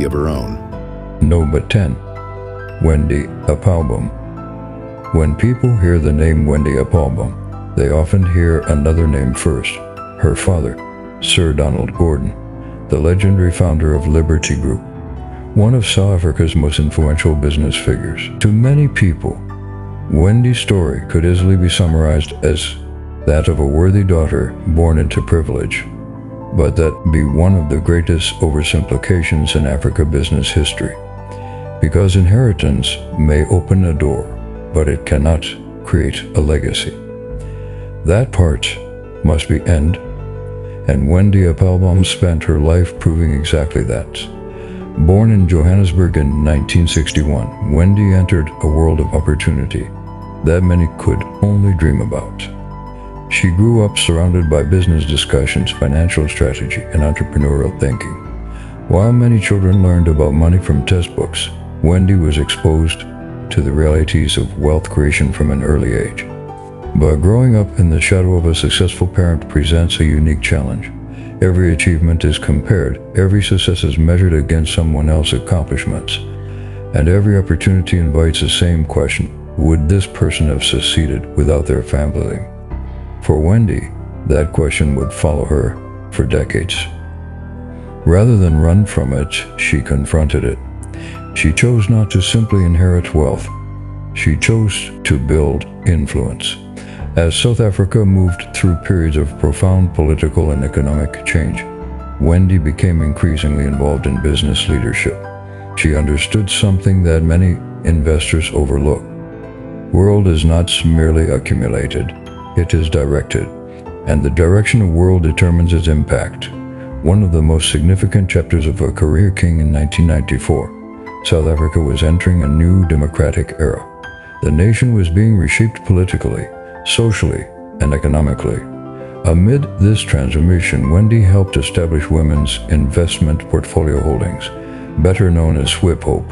of her own. Number 10. Wendy Applebaum. When people hear the name Wendy Applebaum, they often hear another name first. Her father, Sir Donald Gordon, the legendary founder of Liberty Group, one of South Africa's most influential business figures. To many people, Wendy's story could easily be summarized as that of a worthy daughter born into privilege, but that be one of the greatest oversimplifications in Africa business history. Because inheritance may open a door, but it cannot create a legacy. That part must be end, and Wendy Applebaum spent her life proving exactly that. Born in Johannesburg in 1961, Wendy entered a world of opportunity that many could only dream about. She grew up surrounded by business discussions, financial strategy, and entrepreneurial thinking. While many children learned about money from textbooks, Wendy was exposed to the realities of wealth creation from an early age. But growing up in the shadow of a successful parent presents a unique challenge. Every achievement is compared, every success is measured against someone else's accomplishments, and every opportunity invites the same question: would this person have succeeded without their family? For Wendy, that question would follow her for decades. Rather than run from it, she confronted it. She chose not to simply inherit wealth. She chose to build influence. As South Africa moved through periods of profound political and economic change, Wendy became increasingly involved in business leadership. She understood something that many investors overlook. Wealth is not merely accumulated, it is directed, and the direction of wealth determines its impact. One of the most significant chapters of a career king in 1994, South Africa was entering a new democratic era. The nation was being reshaped politically, socially, and economically. Amid this transformation, Wendy helped establish women's investment portfolio holdings, better known as SWIP Hope.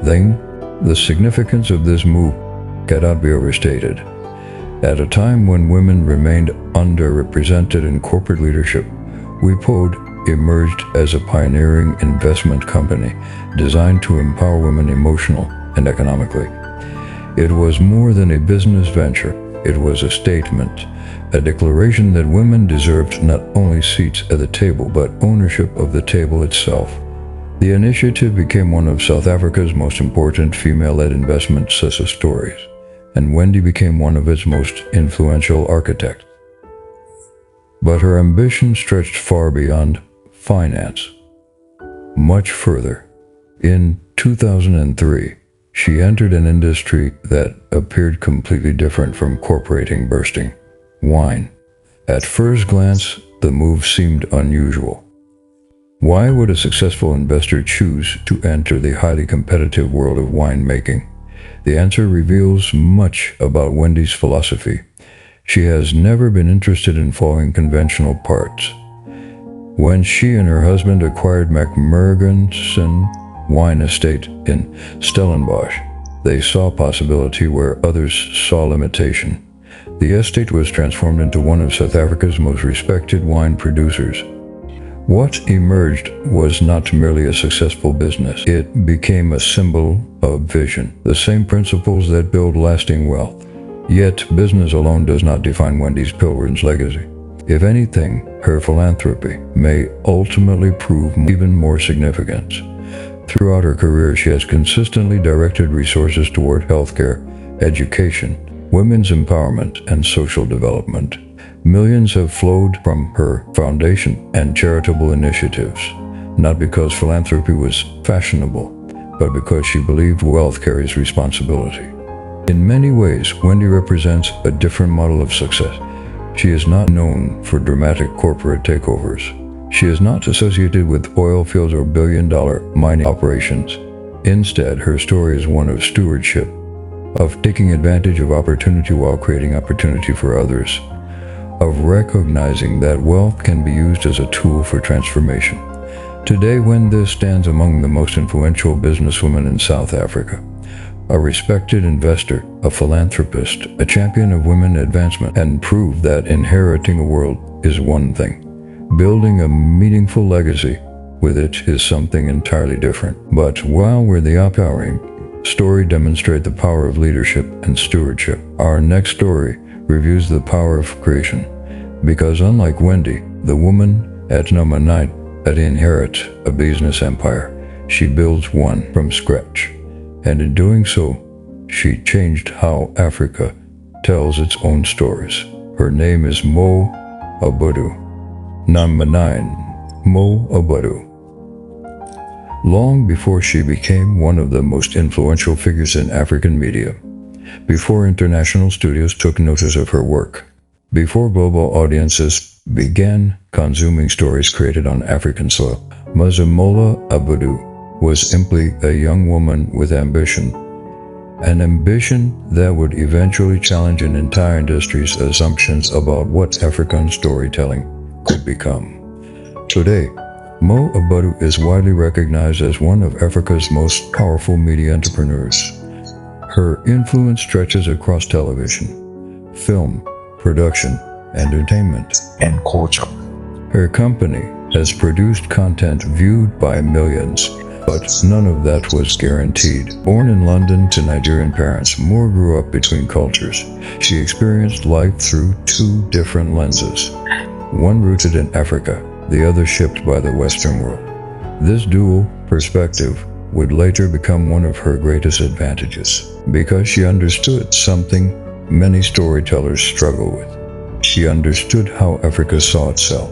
Then, the significance of this move cannot be overstated. At a time when women remained underrepresented in corporate leadership, WIPOD emerged as a pioneering investment company designed to empower women emotionally and economically. It was more than a business venture. It was a statement, a declaration that women deserved not only seats at the table, but ownership of the table itself. The initiative became one of South Africa's most important female-led investment success stories, and Wendy became one of its most influential architects. But her ambition stretched far beyond finance. Much further. In 2003, she entered an industry that appeared completely different from corporating bursting: wine. At first glance, the move seemed unusual. Why would a successful investor choose to enter the highly competitive world of winemaking? The answer reveals much about Wendy's philosophy. She has never been interested in following conventional paths. When she and her husband acquired McMurgenson Wine Estate in Stellenbosch, they saw possibility where others saw limitation. The estate was transformed into one of South Africa's most respected wine producers. What emerged was not merely a successful business. It became a symbol of vision, the same principles that build lasting wealth. Yet, business alone does not define Wendy's pilgrim's legacy. If anything, her philanthropy may ultimately prove even more significant. Throughout her career, she has consistently directed resources toward healthcare, education, women's empowerment, and social development. Millions have flowed from her foundation and charitable initiatives, not because philanthropy was fashionable, but because she believed wealth carries responsibility. In many ways, Wendy represents a different model of success. She is not known for dramatic corporate takeovers. She is not associated with oil fields or billion-dollar mining operations. Instead, her story is one of stewardship, of taking advantage of opportunity while creating opportunity for others, of recognizing that wealth can be used as a tool for transformation. Today, Wendy stands among the most influential businesswomen in South Africa. A respected investor, a philanthropist, a champion of women advancement, and proved that inheriting a world is one thing. Building a meaningful legacy with it is something entirely different. But while we're the empowering story demonstrate the power of leadership and stewardship, our next story reviews the power of creation. Because unlike Wendy, the woman at number 9 that inherits a business empire, she builds one from scratch. And in doing so, she changed how Africa tells its own stories. Her name is Mo Abudu. Number 9. Mo Abudu. Long before she became one of the most influential figures in African media, before international studios took notice of her work, before global audiences began consuming stories created on African soil, Mazamola Abudu was simply a young woman with ambition, an ambition that would eventually challenge an entire industry's assumptions about what African storytelling could become. Today, Mo Abudu is widely recognized as one of Africa's most powerful media entrepreneurs. Her influence stretches across television, film, production, entertainment, and culture. Her company has produced content viewed by millions, but none of that was guaranteed. Born in London to Nigerian parents, Mo grew up between cultures. She experienced life through two different lenses, one rooted in Africa, the other shaped by the Western world. This dual perspective would later become one of her greatest advantages, because she understood something many storytellers struggle with. She understood how Africa saw itself,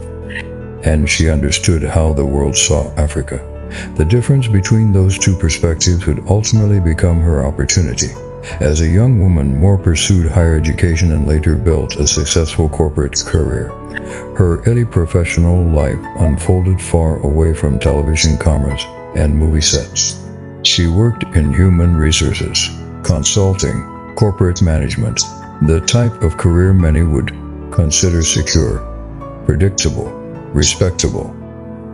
and she understood how the world saw Africa. The difference between those two perspectives would ultimately become her opportunity. As a young woman, Mo pursued higher education and later built a successful corporate career. Her early professional life unfolded far away from television cameras and movie sets. She worked in human resources, consulting, corporate management, the type of career many would consider secure, predictable, respectable.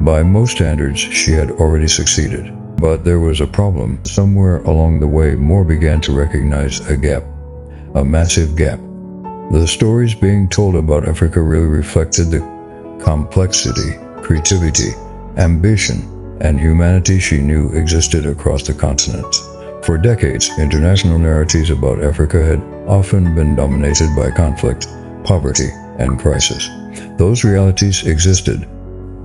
By most standards, she had already succeeded. But there was a problem. Somewhere along the way, Mo began to recognize a gap, a massive gap. The stories being told about Africa really reflected the complexity, creativity, ambition, and humanity she knew existed across the continent. For decades, international narratives about Africa had often been dominated by conflict, poverty, and crisis. Those realities existed,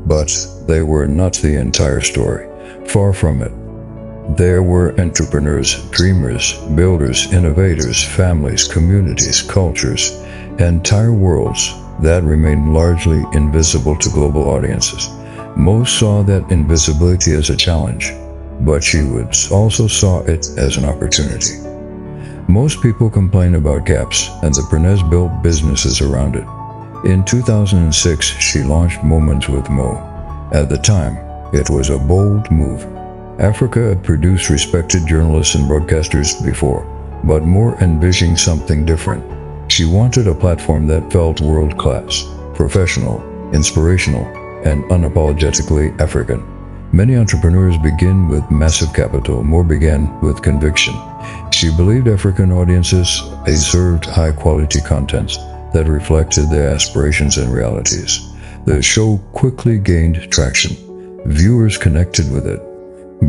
but they were not the entire story. Far from it. There were entrepreneurs, dreamers, builders, innovators, families, communities, cultures, entire worlds that remained largely invisible to global audiences. Most saw that invisibility as a challenge, but she also saw it as an opportunity. Most people complain about gaps, and the Prenez built businesses around it. In 2006, she launched Moments with Mo. At the time, it was a bold move. Africa had produced respected journalists and broadcasters before, but Mo envisioned something different. She wanted a platform that felt world-class, professional, inspirational, and unapologetically African. Many entrepreneurs begin with massive capital. Mo began with conviction. She believed African audiences deserved high-quality content that reflected their aspirations and realities. The show quickly gained traction. Viewers connected with it.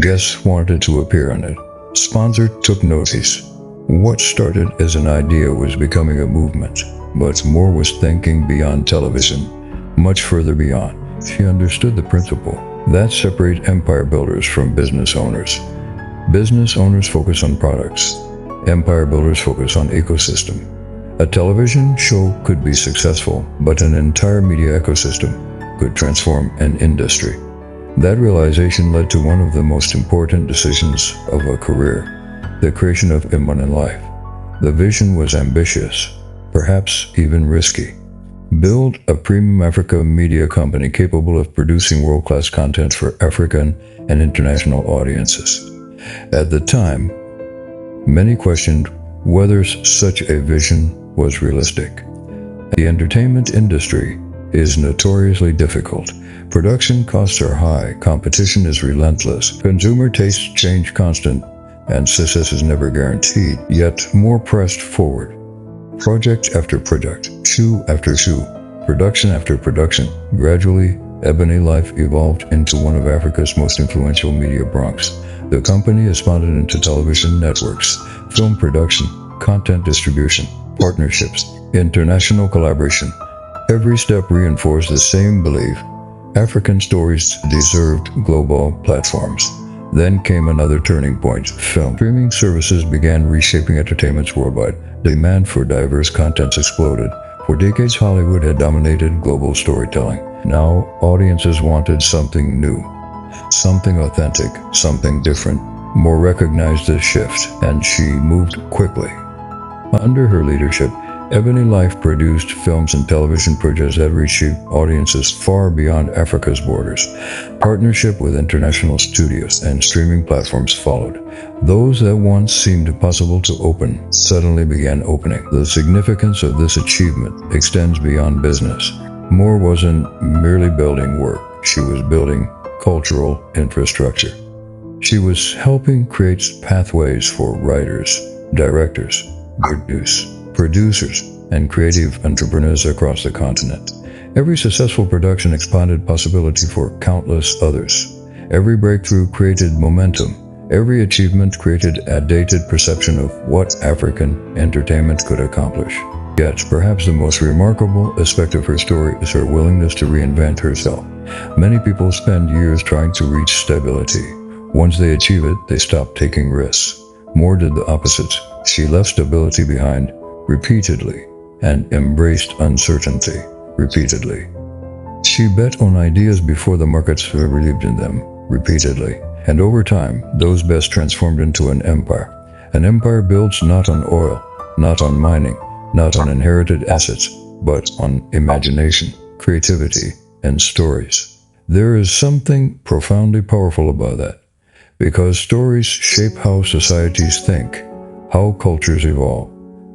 Guests wanted to appear on it. Sponsors took notice. What started as an idea was becoming a movement, but Mo was thinking beyond television, much further beyond. She understood the principle that separates empire builders from business owners. Business owners focus on products. Empire builders focus on ecosystem. A television show could be successful, but an entire media ecosystem could transform an industry. That realization led to one of the most important decisions of her career, the creation of Imman Life. The vision was ambitious, perhaps even risky. Build a premium Africa media company capable of producing world-class content for African and international audiences. At the time, many questioned whether such a vision was realistic. The entertainment industry is notoriously difficult. Production costs are high, competition is relentless, consumer tastes change constant, and success is never guaranteed. Yet Mo pressed forward. Project after project, shoe after shoe, production after production. Gradually, Ebony Life evolved into one of Africa's most influential media broncs. The company expanded into television networks, film production, content distribution, partnerships, international collaboration. Every step reinforced the same belief: African stories deserved global platforms. Then came another turning point: film. Streaming services began reshaping entertainment worldwide. Demand for diverse content exploded. For decades, Hollywood had dominated global storytelling. Now, audiences wanted something new, something authentic, something different. More recognized the shift, and she moved quickly. Under her leadership, Ebony Life produced films and television projects that reached audiences far beyond Africa's borders. Partnership with international studios and streaming platforms followed. Those that once seemed impossible to open suddenly began opening. The significance of this achievement extends beyond business. Moore wasn't merely building work, she was building cultural infrastructure. She was helping create pathways for writers, directors, producers, and creative entrepreneurs across the continent. Every successful production expanded possibility for countless others. Every breakthrough created momentum. Every achievement created a dated perception of what African entertainment could accomplish. Yet, perhaps the most remarkable aspect of her story is her willingness to reinvent herself. Many people spend years trying to reach stability. Once they achieve it, they stop taking risks. Moore did the opposite. She left stability behind repeatedly and embraced uncertainty repeatedly. She bet on ideas before the markets believed in them repeatedly. And over time, those bets transformed into an empire. An empire builds not on oil, not on mining, not on inherited assets, but on imagination, creativity, and stories. There is something profoundly powerful about that, because stories shape how societies think, how cultures evolve,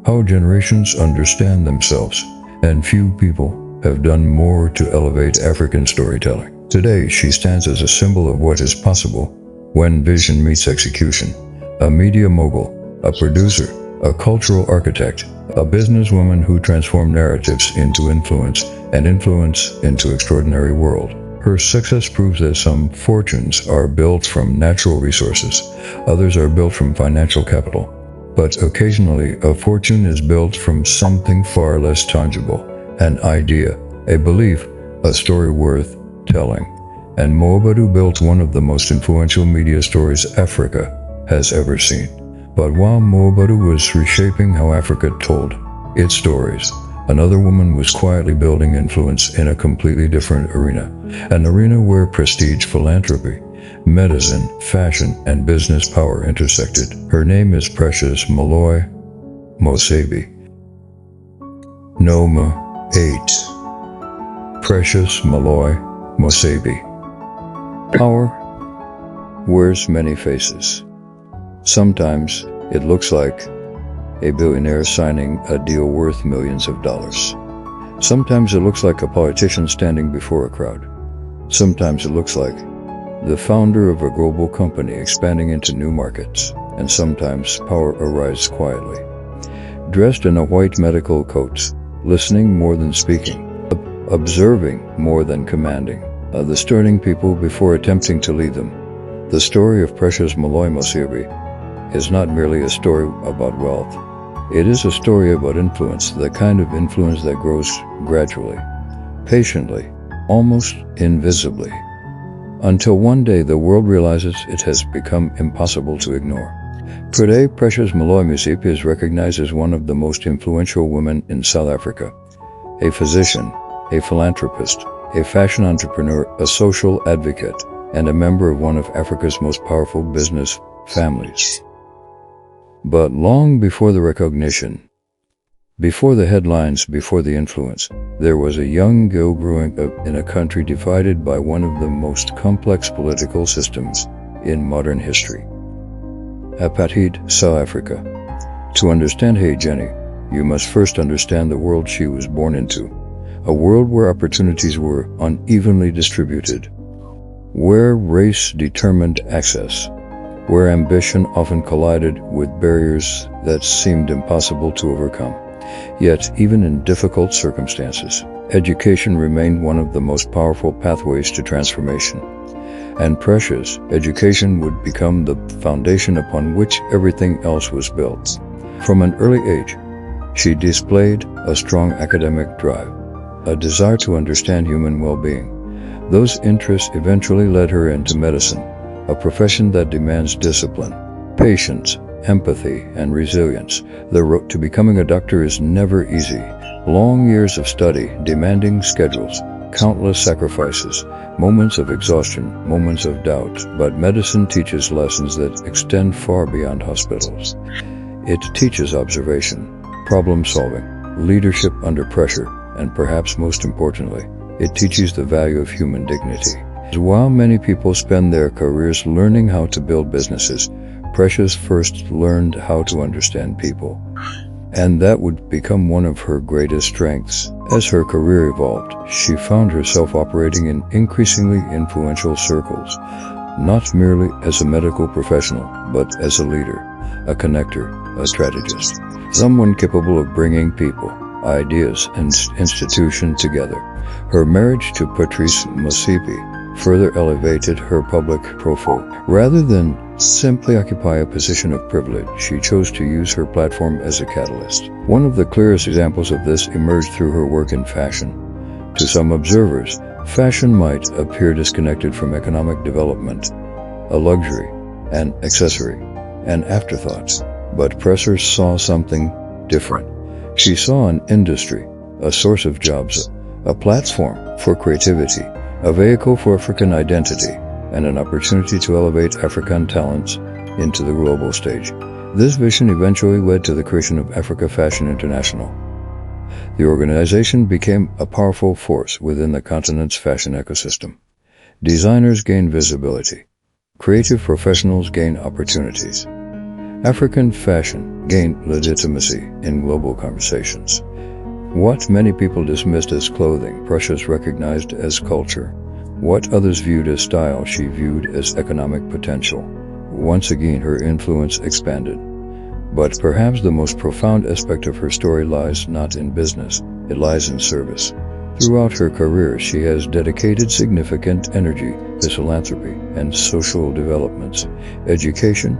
how generations understand themselves, and few people have done more to elevate African storytelling. Today, she stands as a symbol of what is possible when vision meets execution. A media mogul, a producer, a cultural architect, a businesswoman who transformed narratives into influence and influence into extraordinary world. Her success proves that some fortunes are built from natural resources, others are built from financial capital. But occasionally, a fortune is built from something far less tangible: an idea, a belief, a story worth telling. And Moabadu built one of the most influential media stories Africa has ever seen. But while Moabadu was reshaping how Africa told its stories, another woman was quietly building influence in a completely different arena. An arena where prestige, philanthropy, medicine, fashion, and business power intersected. Her name is Precious Moloi Mosebi. Noma 8. Precious Moloi Mosebi. Power wears many faces. Sometimes it looks like a billionaire signing a deal worth millions of dollars. Sometimes it looks like a politician standing before a crowd. Sometimes it looks like the founder of a global company expanding into new markets. And sometimes power arrives quietly, dressed in a white medical coat, listening more than speaking, observing more than commanding, discerning people before attempting to lead them. The story of Precious Moloi Mosebi is not merely a story about wealth. It is a story about influence, the kind of influence that grows gradually, patiently, almost invisibly, until one day the world realizes it has become impossible to ignore. Today, Precious Moloi Mosebi is recognized as one of the most influential women in South Africa. A physician, a philanthropist, a fashion entrepreneur, a social advocate, and a member of one of Africa's most powerful business families. But long before the recognition, before the headlines, before the influence, there was a young girl growing up in a country divided by one of the most complex political systems in modern history. Apartheid, South Africa. To understand Hey Jenny, you must first understand the world she was born into. A world where opportunities were unevenly distributed, where race determined access, where ambition often collided with barriers that seemed impossible to overcome. Yet, even in difficult circumstances, education remained one of the most powerful pathways to transformation. And Precious, education would become the foundation upon which everything else was built. From an early age, she displayed a strong academic drive, a desire to understand human well-being. Those interests eventually led her into medicine, a profession that demands discipline, patience, empathy, and resilience. The road to becoming a doctor is never easy. Long years of study, demanding schedules, countless sacrifices, moments of exhaustion, moments of doubt, but medicine teaches lessons that extend far beyond hospitals. It teaches observation, problem solving, leadership under pressure, and perhaps most importantly, it teaches the value of human dignity. While many people spend their careers learning how to build businesses, Precious first learned how to understand people. And that would become one of her greatest strengths. As her career evolved, she found herself operating in increasingly influential circles, not merely as a medical professional, but as a leader, a connector, a strategist, someone capable of bringing people, ideas, and institutions together. Her marriage to Patrice Motsepe further elevated her public profile. Rather than simply occupy a position of privilege, she chose to use her platform as a catalyst. One of the clearest examples of this emerged through her work in fashion. To some observers, fashion might appear disconnected from economic development, a luxury, an accessory, an afterthought. But Precious saw something different. She saw an industry, a source of jobs, a platform for creativity, a vehicle for African identity, and an opportunity to elevate African talents into the global stage. This vision eventually led to the creation of Africa Fashion International. The organization became a powerful force within the continent's fashion ecosystem. Designers gained visibility. Creative professionals gained opportunities. African fashion gained legitimacy in global conversations. What many people dismissed as clothing, Precious recognized as culture. What others viewed as style, she viewed as economic potential. Once again, her influence expanded. But perhaps the most profound aspect of her story lies not in business, it lies in service. Throughout her career, she has dedicated significant energy to philanthropy and social developments, education,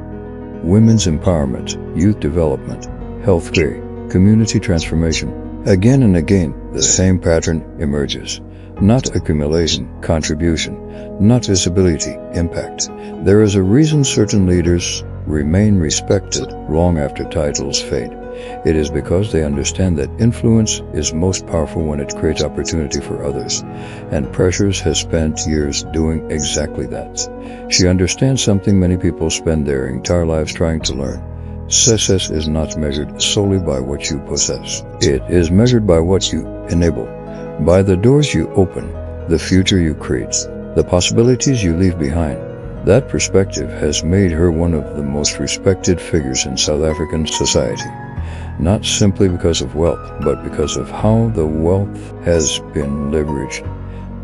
women's empowerment, youth development, healthcare, community transformation. Again and again, the same pattern emerges. Not accumulation, contribution, not visibility, impact. There is a reason certain leaders remain respected long after titles fade. It is because they understand that influence is most powerful when it creates opportunity for others. And Precious has spent years doing exactly that. She understands something many people spend their entire lives trying to learn. Success is not measured solely by what you possess. It is measured by what you enable, by the doors you open, the future you create, the possibilities you leave behind. That perspective has made her one of the most respected figures in South African society, not simply because of wealth, but because of how the wealth has been leveraged.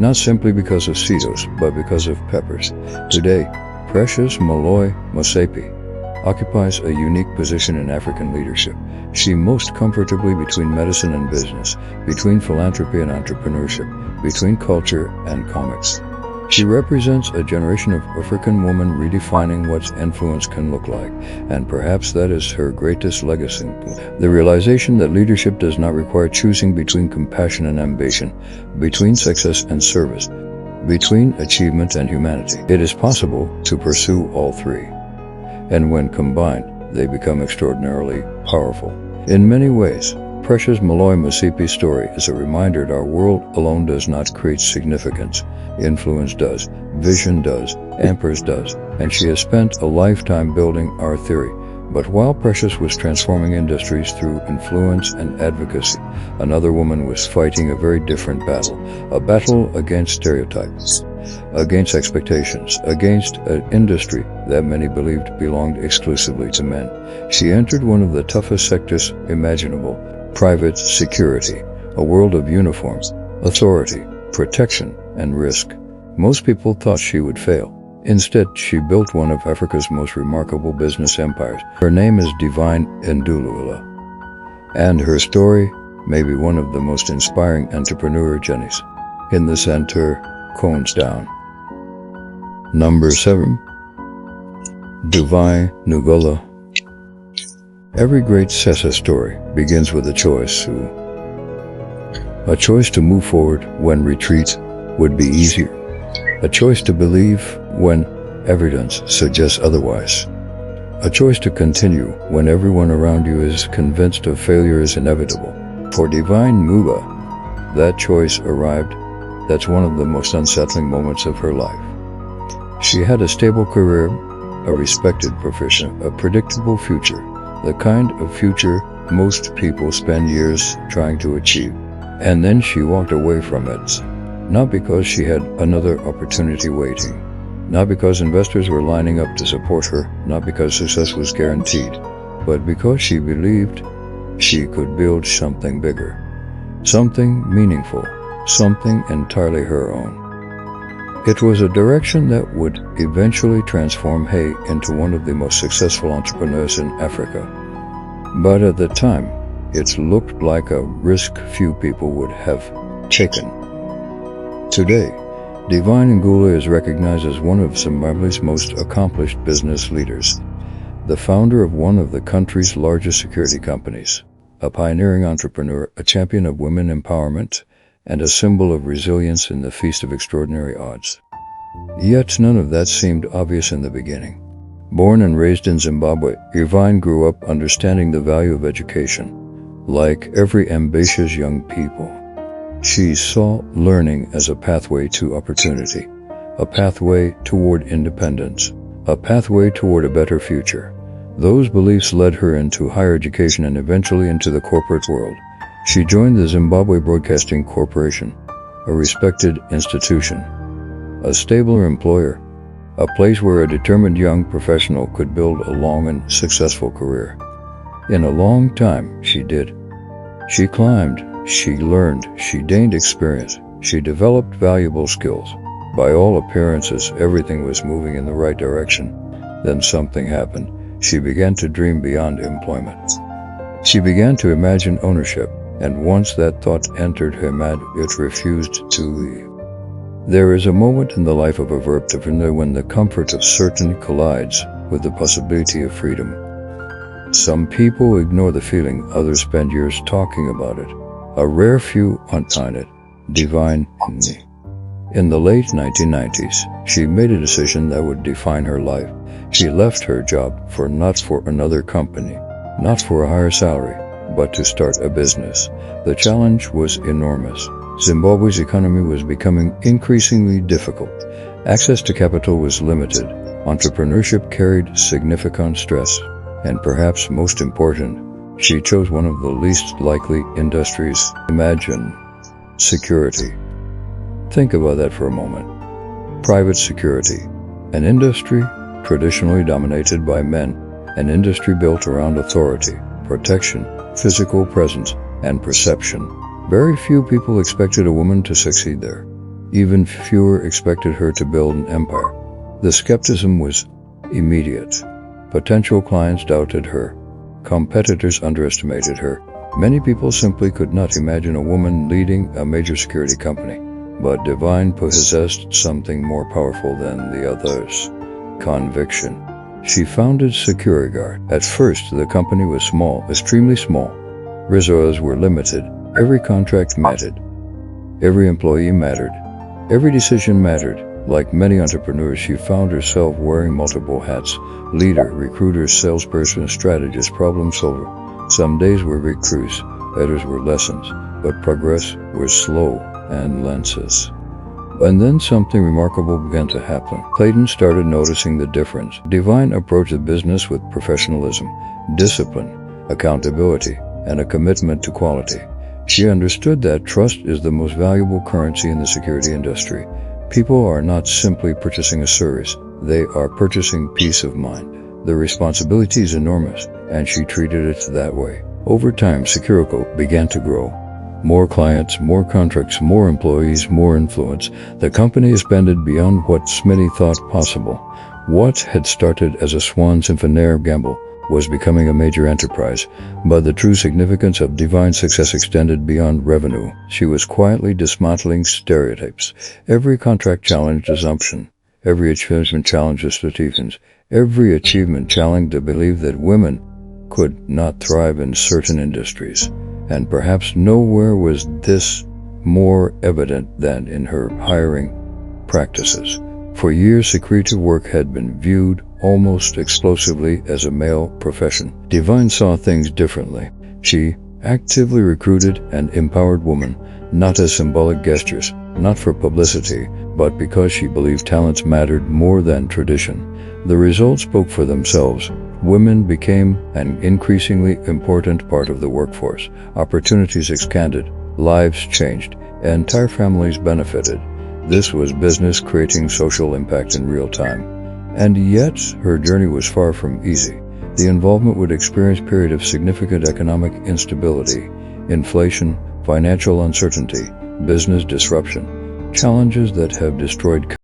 Not simply because of CEOs, but because of peppers. Today, Precious Moloi Motsepe occupies a unique position in African leadership. She most comfortably between medicine and business, between philanthropy and entrepreneurship, between culture and comics. She represents a generation of African women redefining what influence can look like, and perhaps that is her greatest legacy. The realization that leadership does not require choosing between compassion and ambition, between success and service, between achievement and humanity. It is possible to pursue all three, and when combined, they become extraordinarily powerful. In many ways, Precious Moloi Motsepe's story is a reminder that our world alone does not create significance. Influence does, vision does, empires does, and she has spent a lifetime building our theory. But while Precious was transforming industries through influence and advocacy, another woman was fighting a very different battle, a battle against stereotypes, against expectations, against an industry that many believed belonged exclusively to men. She entered one of the toughest sectors imaginable, private security, a world of uniforms, authority, protection, and risk. Most people thought she would fail. Instead, she built one of Africa's most remarkable business empires. Her name is Divine Ndulula, and her story maybe one of the most inspiring entrepreneur journeys. In the center, cones down. Number 7. Divine Nugola. Every great success story begins with a choice to move forward when retreat would be easier, a choice to believe when evidence suggests otherwise, a choice to continue when everyone around you is convinced of failure is inevitable. For Divine Muga, that choice arrived. That's one of the most unsettling moments of her life. She had a stable career, a respected profession, a predictable future, the kind of future most people spend years trying to achieve. And then she walked away from it, not because she had another opportunity waiting, not because investors were lining up to support her, not because success was guaranteed, but because she believed she could build something bigger, something meaningful, something entirely her own. It was a direction that would eventually transform Hay into one of the most successful entrepreneurs in Africa. But at the time, it looked like a risk few people would have taken. Today, Divine Ngula is recognized as one of Zimbabwe's most accomplished business leaders, the founder of one of the country's largest security companies, a pioneering entrepreneur, a champion of women empowerment, and a symbol of resilience in the face of extraordinary odds. Yet none of that seemed obvious in the beginning. Born and raised in Zimbabwe, Divine grew up understanding the value of education. Like every ambitious young people, she saw learning as a pathway to opportunity, a pathway toward independence, a pathway toward a better future. Those beliefs led her into higher education and eventually into the corporate world. She joined the Zimbabwe Broadcasting Corporation, a respected institution, a stable employer, a place where a determined young professional could build a long and successful career. In a long time, she did. She climbed, she learned, she gained experience, she developed valuable skills. By all appearances, everything was moving in the right direction. Then something happened. She began to dream beyond employment. She began to imagine ownership, and once that thought entered her mind, it refused to leave. There is a moment in the life of a entrepreneur when the comfort of certainty collides with the possibility of freedom. Some people ignore the feeling, others spend years talking about it. A rare few unfind it. Divine. In the late 1990s, she made a decision that would define her life. She left her job not for another company, not for a higher salary, but to start a business. The challenge was enormous. Zimbabwe's economy was becoming increasingly difficult. Access to capital was limited. Entrepreneurship carried significant stress. And perhaps most important, she chose one of the least likely industries. Imagine security. Think about that for a moment. Private security, an industry traditionally dominated by men, an industry built around authority, protection, physical presence, and perception. Very few people expected a woman to succeed there. Even fewer expected her to build an empire. The skepticism was immediate. Potential clients doubted her. Competitors underestimated her. Many people simply could not imagine a woman leading a major security company. But Divine possessed something more powerful than the others. Conviction. She founded SecuriGuard. At first, the company was small, extremely small. Resources were limited. Every contract mattered. Every employee mattered. Every decision mattered. Like many entrepreneurs, she found herself wearing multiple hats: leader, recruiter, salesperson, strategist, problem solver. Some days were victories, others were lessons, but progress was slow and lenses. And then something remarkable began to happen. Clayton started noticing the difference. Divine approached the business with professionalism, discipline, accountability, and a commitment to quality. She understood that trust is the most valuable currency in the security industry. People are not simply purchasing a service, they are purchasing peace of mind. The responsibility is enormous, and she treated it that way. Over time, SecuriGuard began to grow. More clients, more contracts, more employees, more influence. The company expanded beyond what Smitty thought possible. What had started as a swan symphony gamble was becoming a major enterprise, but the true significance of divine success extended beyond revenue. She was quietly dismantling stereotypes. Every contract challenged assumption. Every achievement challenged expectations. Every achievement challenged the belief that women could not thrive in certain industries. And perhaps nowhere was this more evident than in her hiring practices. For years, secretive work had been viewed almost exclusively as a male profession. Divine saw things differently. She actively recruited and empowered women, not as symbolic gestures, not for publicity, but because she believed talents mattered more than tradition. The results spoke for themselves. Women became an increasingly important part of the workforce. Opportunities expanded, lives changed, entire families benefited. This was business creating social impact in real time. And yet, her journey was far from easy. The involvement would experience a period of significant economic instability, inflation, financial uncertainty, business disruption, challenges that have destroyed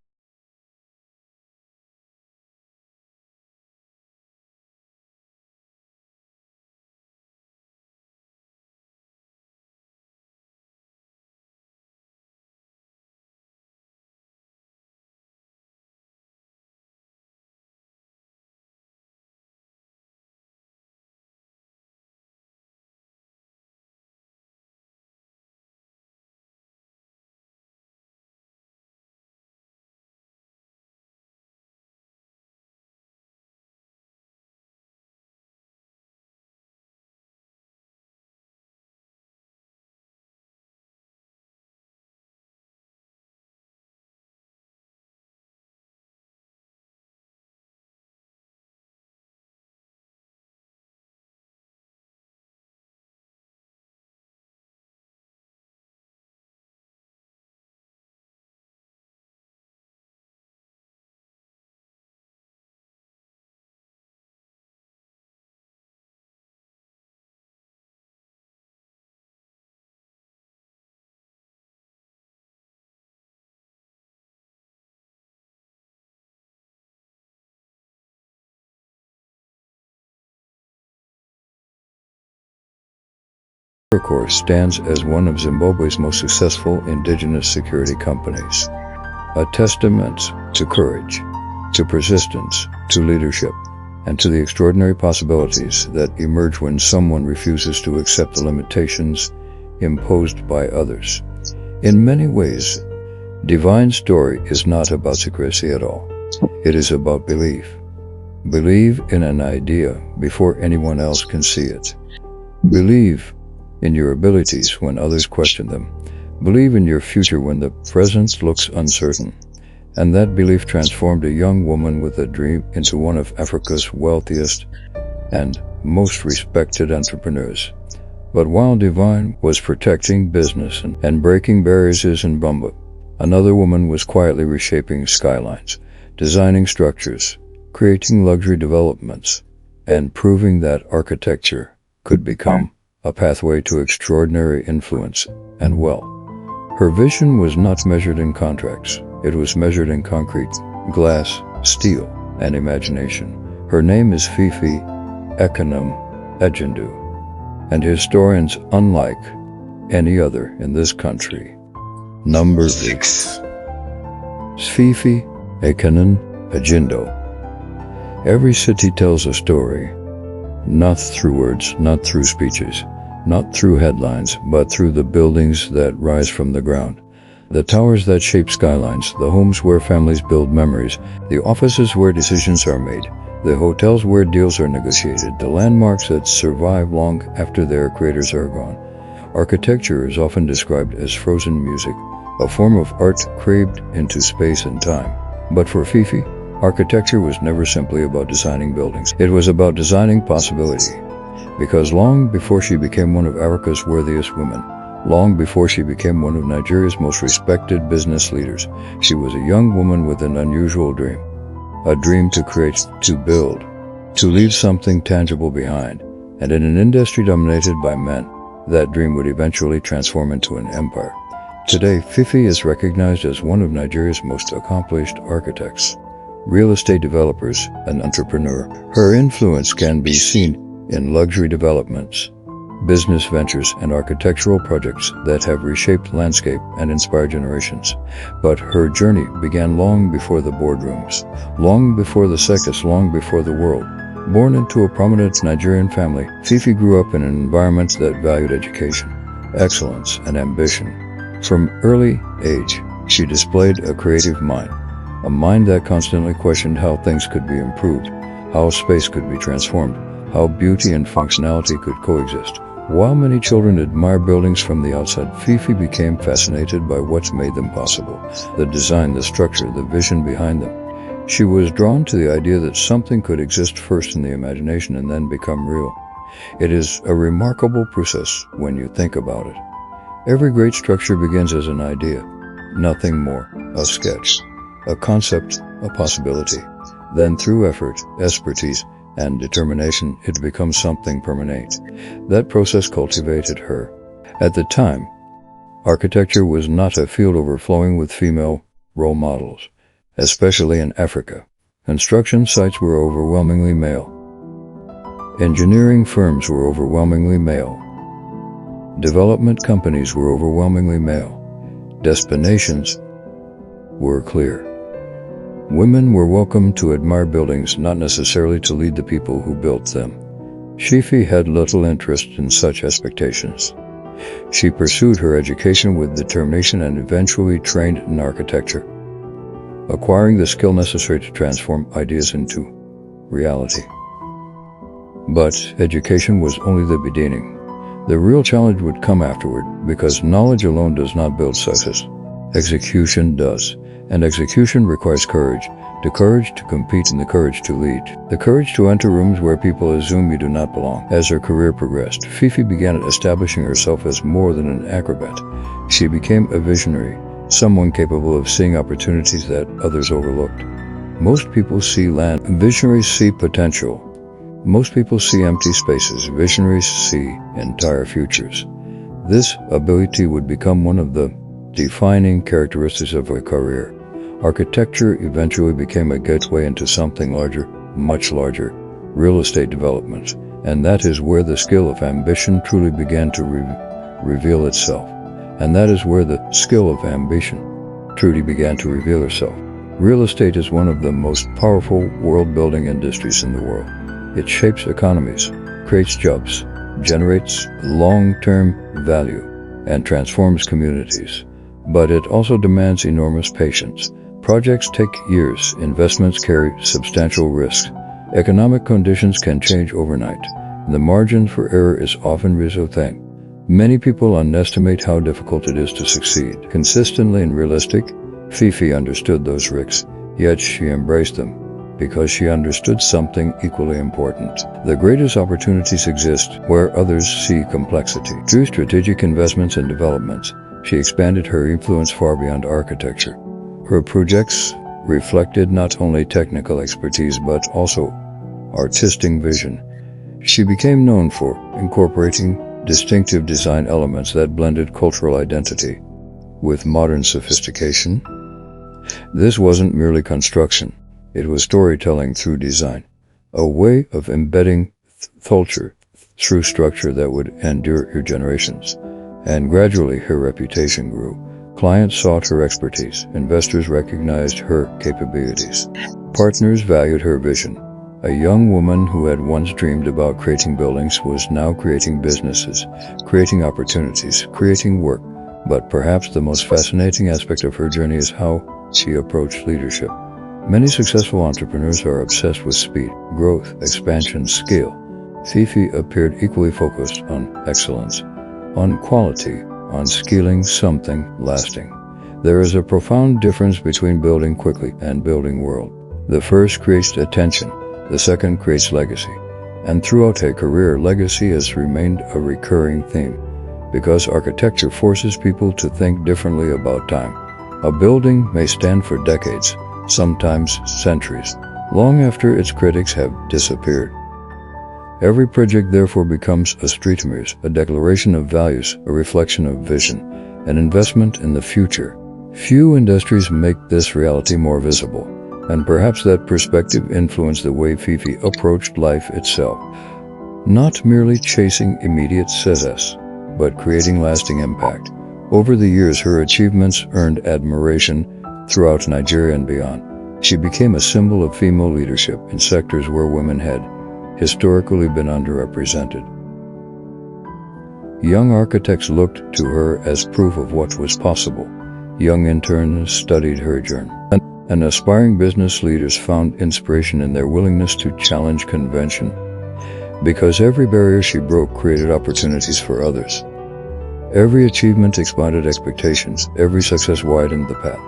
course stands as one of Zimbabwe's most successful indigenous security companies. A testament to courage, to persistence, to leadership, and to the extraordinary possibilities that emerge when someone refuses to accept the limitations imposed by others. In many ways, Divine's story is not about secrecy at all. It is about belief. Believe in an idea before anyone else can see it. Believe in your abilities when others question them. Believe in your future when the present looks uncertain. And that belief transformed a young woman with a dream into one of Africa's wealthiest and most respected entrepreneurs. But while Divine was protecting business and breaking barriers in Zimbabwe, another woman was quietly reshaping skylines, designing structures, creating luxury developments, and proving that architecture could become a pathway to extraordinary influence and wealth. Her vision was not measured in contracts. It was measured in concrete, glass, steel, and imagination. Her name is Fifi Ekanum Ejendu, and historians unlike any other in this country. Number 6. Fifi Ekanum Ejendu. Every city tells a story, not through words, not through speeches, not through headlines, but through the buildings that rise from the ground. The towers that shape skylines, the homes where families build memories, the offices where decisions are made, the hotels where deals are negotiated, the landmarks that survive long after their creators are gone. Architecture is often described as frozen music, a form of art craved into space and time. But for Fifi, architecture was never simply about designing buildings. It was about designing possibility. Because long before she became one of Africa's worthiest women, long before she became one of Nigeria's most respected business leaders, she was a young woman with an unusual dream. A dream to create, to build, to leave something tangible behind. And in an industry dominated by men, that dream would eventually transform into an empire. Today, Fifi is recognized as one of Nigeria's most accomplished architects. real estate developers, and entrepreneur. Her influence can be seen in luxury developments, business ventures, and architectural projects that have reshaped landscape and inspired generations. But her journey began long before the boardrooms, long before the circus, long before the world. Born into a prominent Nigerian family, Fifi grew up in an environment that valued education, excellence, and ambition. From early age, she displayed a creative mind, a mind that constantly questioned how things could be improved, how space could be transformed, how beauty and functionality could coexist. While many children admire buildings from the outside, Fifi became fascinated by what made them possible, the design, the structure, the vision behind them. She was drawn to the idea that something could exist first in the imagination and then become real. It is a remarkable process when you think about it. Every great structure begins as an idea, nothing more, a sketch, a concept, a possibility. Then through effort, expertise, and determination, it becomes something permanent. That process cultivated her. At the time, architecture was not a field overflowing with female role models, especially in Africa. Construction sites were overwhelmingly male. Engineering firms were overwhelmingly male. Development companies were overwhelmingly male. Destinations were clear. Women were welcome to admire buildings, not necessarily to lead the people who built them. Fifi had little interest in such expectations. She pursued her education with determination and eventually trained in architecture, acquiring the skill necessary to transform ideas into reality. But education was only the beginning. The real challenge would come afterward, because knowledge alone does not build success. Execution does. And execution requires courage. The courage to compete and the courage to lead. The courage to enter rooms where people assume you do not belong. As her career progressed, Fifi began establishing herself as more than an acrobat. She became a visionary, someone capable of seeing opportunities that others overlooked. Most people see land. Visionaries see potential. Most people see empty spaces. Visionaries see entire futures. This ability would become one of the defining characteristics of her career. Architecture eventually became a gateway into something larger, much larger, real estate development. And that is where the skill of ambition truly began to reveal itself. And that is where the skill of ambition truly began to reveal herself. Real estate is one of the most powerful world-building industries in the world. It shapes economies, creates jobs, generates long-term value, and transforms communities. But it also demands enormous patience. Projects take years, investments carry substantial risks. Economic conditions can change overnight. The margin for error is often so thin. Many people underestimate how difficult it is to succeed consistently and realistic. Fifi understood those risks, yet she embraced them, because she understood something equally important. The greatest opportunities exist where others see complexity. Through strategic investments and developments, she expanded her influence far beyond architecture. Her projects reflected not only technical expertise but also artistic vision. She became known for incorporating distinctive design elements that blended cultural identity with modern sophistication. This wasn't merely construction. It was storytelling through design, a way of embedding culture through structure that would endure generations. And gradually her reputation grew. Clients sought her expertise. Investors recognized her capabilities. Partners valued her vision. A young woman who had once dreamed about creating buildings was now creating businesses, creating opportunities, creating work. But perhaps the most fascinating aspect of her journey is how she approached leadership. Many successful entrepreneurs are obsessed with speed, growth, expansion, scale. Fifi appeared equally focused on excellence, on quality, on scaling something lasting. There is a profound difference between building quickly and building world. The first creates attention, the second creates legacy. And throughout her career, legacy has remained a recurring theme, because architecture forces people to think differently about time. A building may stand for decades, sometimes centuries, long after its critics have disappeared. Every project therefore becomes a street mirror, a declaration of values, a reflection of vision, an investment in the future. Few industries make this reality more visible. And perhaps that perspective influenced the way Fifi approached life itself, not merely chasing immediate success, but creating lasting impact. Over the years, her achievements earned admiration throughout Nigeria and beyond. She became a symbol of female leadership in sectors where women had historically been underrepresented. Young architects looked to her as proof of what was possible. Young interns studied her journey, and aspiring business leaders found inspiration in their willingness to challenge convention. Because every barrier she broke created opportunities for others. Every achievement expanded expectations, every success widened the path.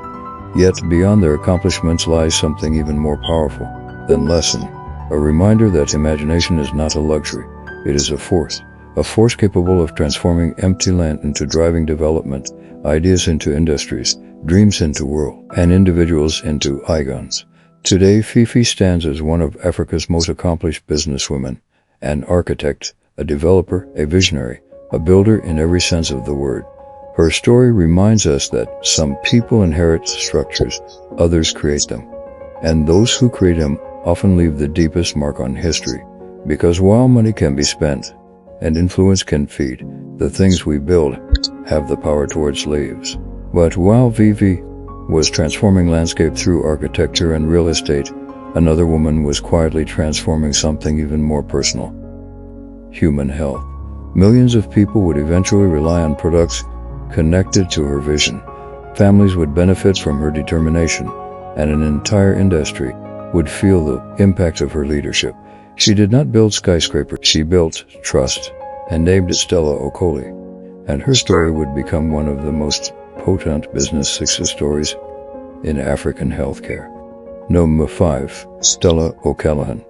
Yet beyond their accomplishments lies something even more powerful than lesson, a reminder that imagination is not a luxury, it is a force capable of transforming empty land into driving development, ideas into industries, dreams into world, and individuals into icons. Today, Fifi stands as one of Africa's most accomplished businesswomen, an architect, a developer, a visionary, a builder in every sense of the word. Her story reminds us that some people inherit structures, others create them. And those who create them often leave the deepest mark on history. Because while money can be spent, and influence can feed, the things we build have the power towards lives. But while Fifi was transforming landscape through architecture and real estate, another woman was quietly transforming something even more personal: human health. Millions of people would eventually rely on products connected to her vision. Families would benefit from her determination, and an entire industry would feel the impact of her leadership. She did not build skyscrapers, she built trust, and named it Stella Okoli. And her story would become one of the most potent business success stories in African healthcare. Number 5. Stella O'Callaghan.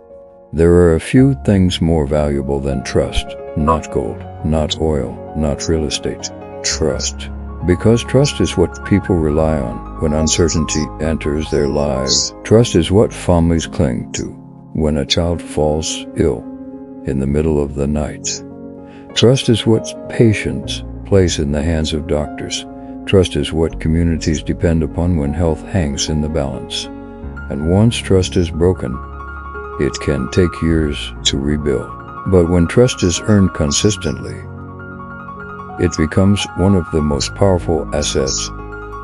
There are a few things more valuable than trust. Not gold, not oil, not real estate. Trust. Because trust is what people rely on when uncertainty enters their lives. Trust is what families cling to when a child falls ill in the middle of the night. Trust is what patients place in the hands of doctors. Trust is what communities depend upon when health hangs in the balance. And once trust is broken, it can take years to rebuild. But when trust is earned consistently, it becomes one of the most powerful assets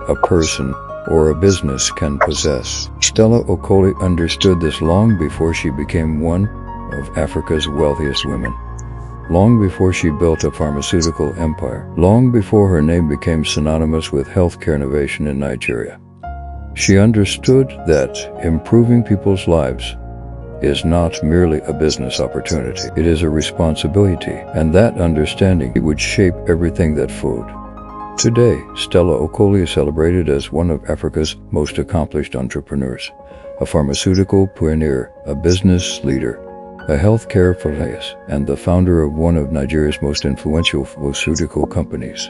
a person or a business can possess. Stella Okoli understood this long before she became one of Africa's wealthiest women. Long before she built a pharmaceutical empire. Long before her name became synonymous with healthcare innovation in Nigeria. She understood that improving people's lives is not merely a business opportunity. It is a responsibility, and that understanding would shape everything that followed. Today, Stella Okoli is celebrated as one of Africa's most accomplished entrepreneurs, a pharmaceutical pioneer, a business leader, a healthcare pioneer, and the founder of one of Nigeria's most influential pharmaceutical companies.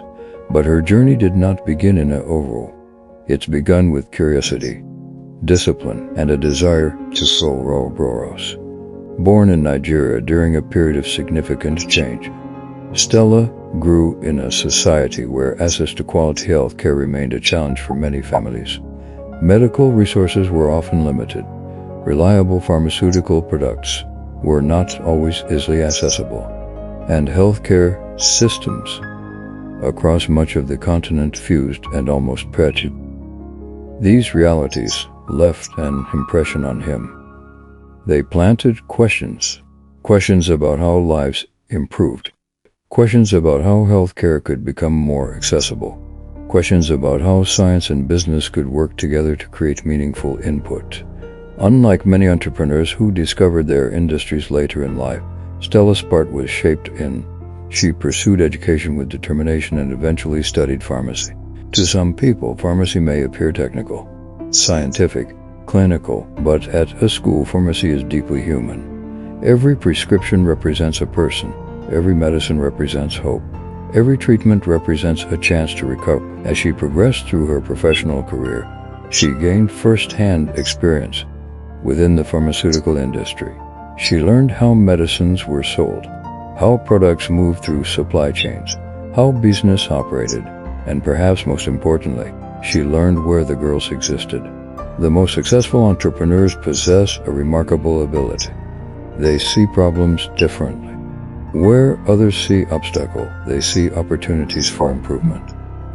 But her journey did not begin in an oval. It's begun with curiosity, discipline, and a desire to soar abroad. Born in Nigeria during a period of significant change, Stella grew in a society where access to quality health care remained a challenge for many families. Medical resources were often limited. Reliable pharmaceutical products were not always easily accessible, and healthcare systems across much of the continent fused and almost perished. These realities left an impression on him. They planted questions about how lives improved, questions about how healthcare could become more accessible, questions about how science and business could work together to create meaningful input. Unlike many entrepreneurs who discovered their industries later in life, Stella's path was shaped in. She pursued education with determination and eventually studied pharmacy. To some people, pharmacy may appear technical, scientific, clinical, but at a school, pharmacy is deeply human. Every prescription represents a person. Every medicine represents hope. Every treatment represents a chance to recover. As she progressed through her professional career, she gained first-hand experience within the pharmaceutical industry. She learned how medicines were sold, how products moved through supply chains, how business operated, and perhaps most importantly, she learned where the girls existed. The most successful entrepreneurs possess a remarkable ability. They see problems differently. Where others see obstacle, they see opportunities for improvement.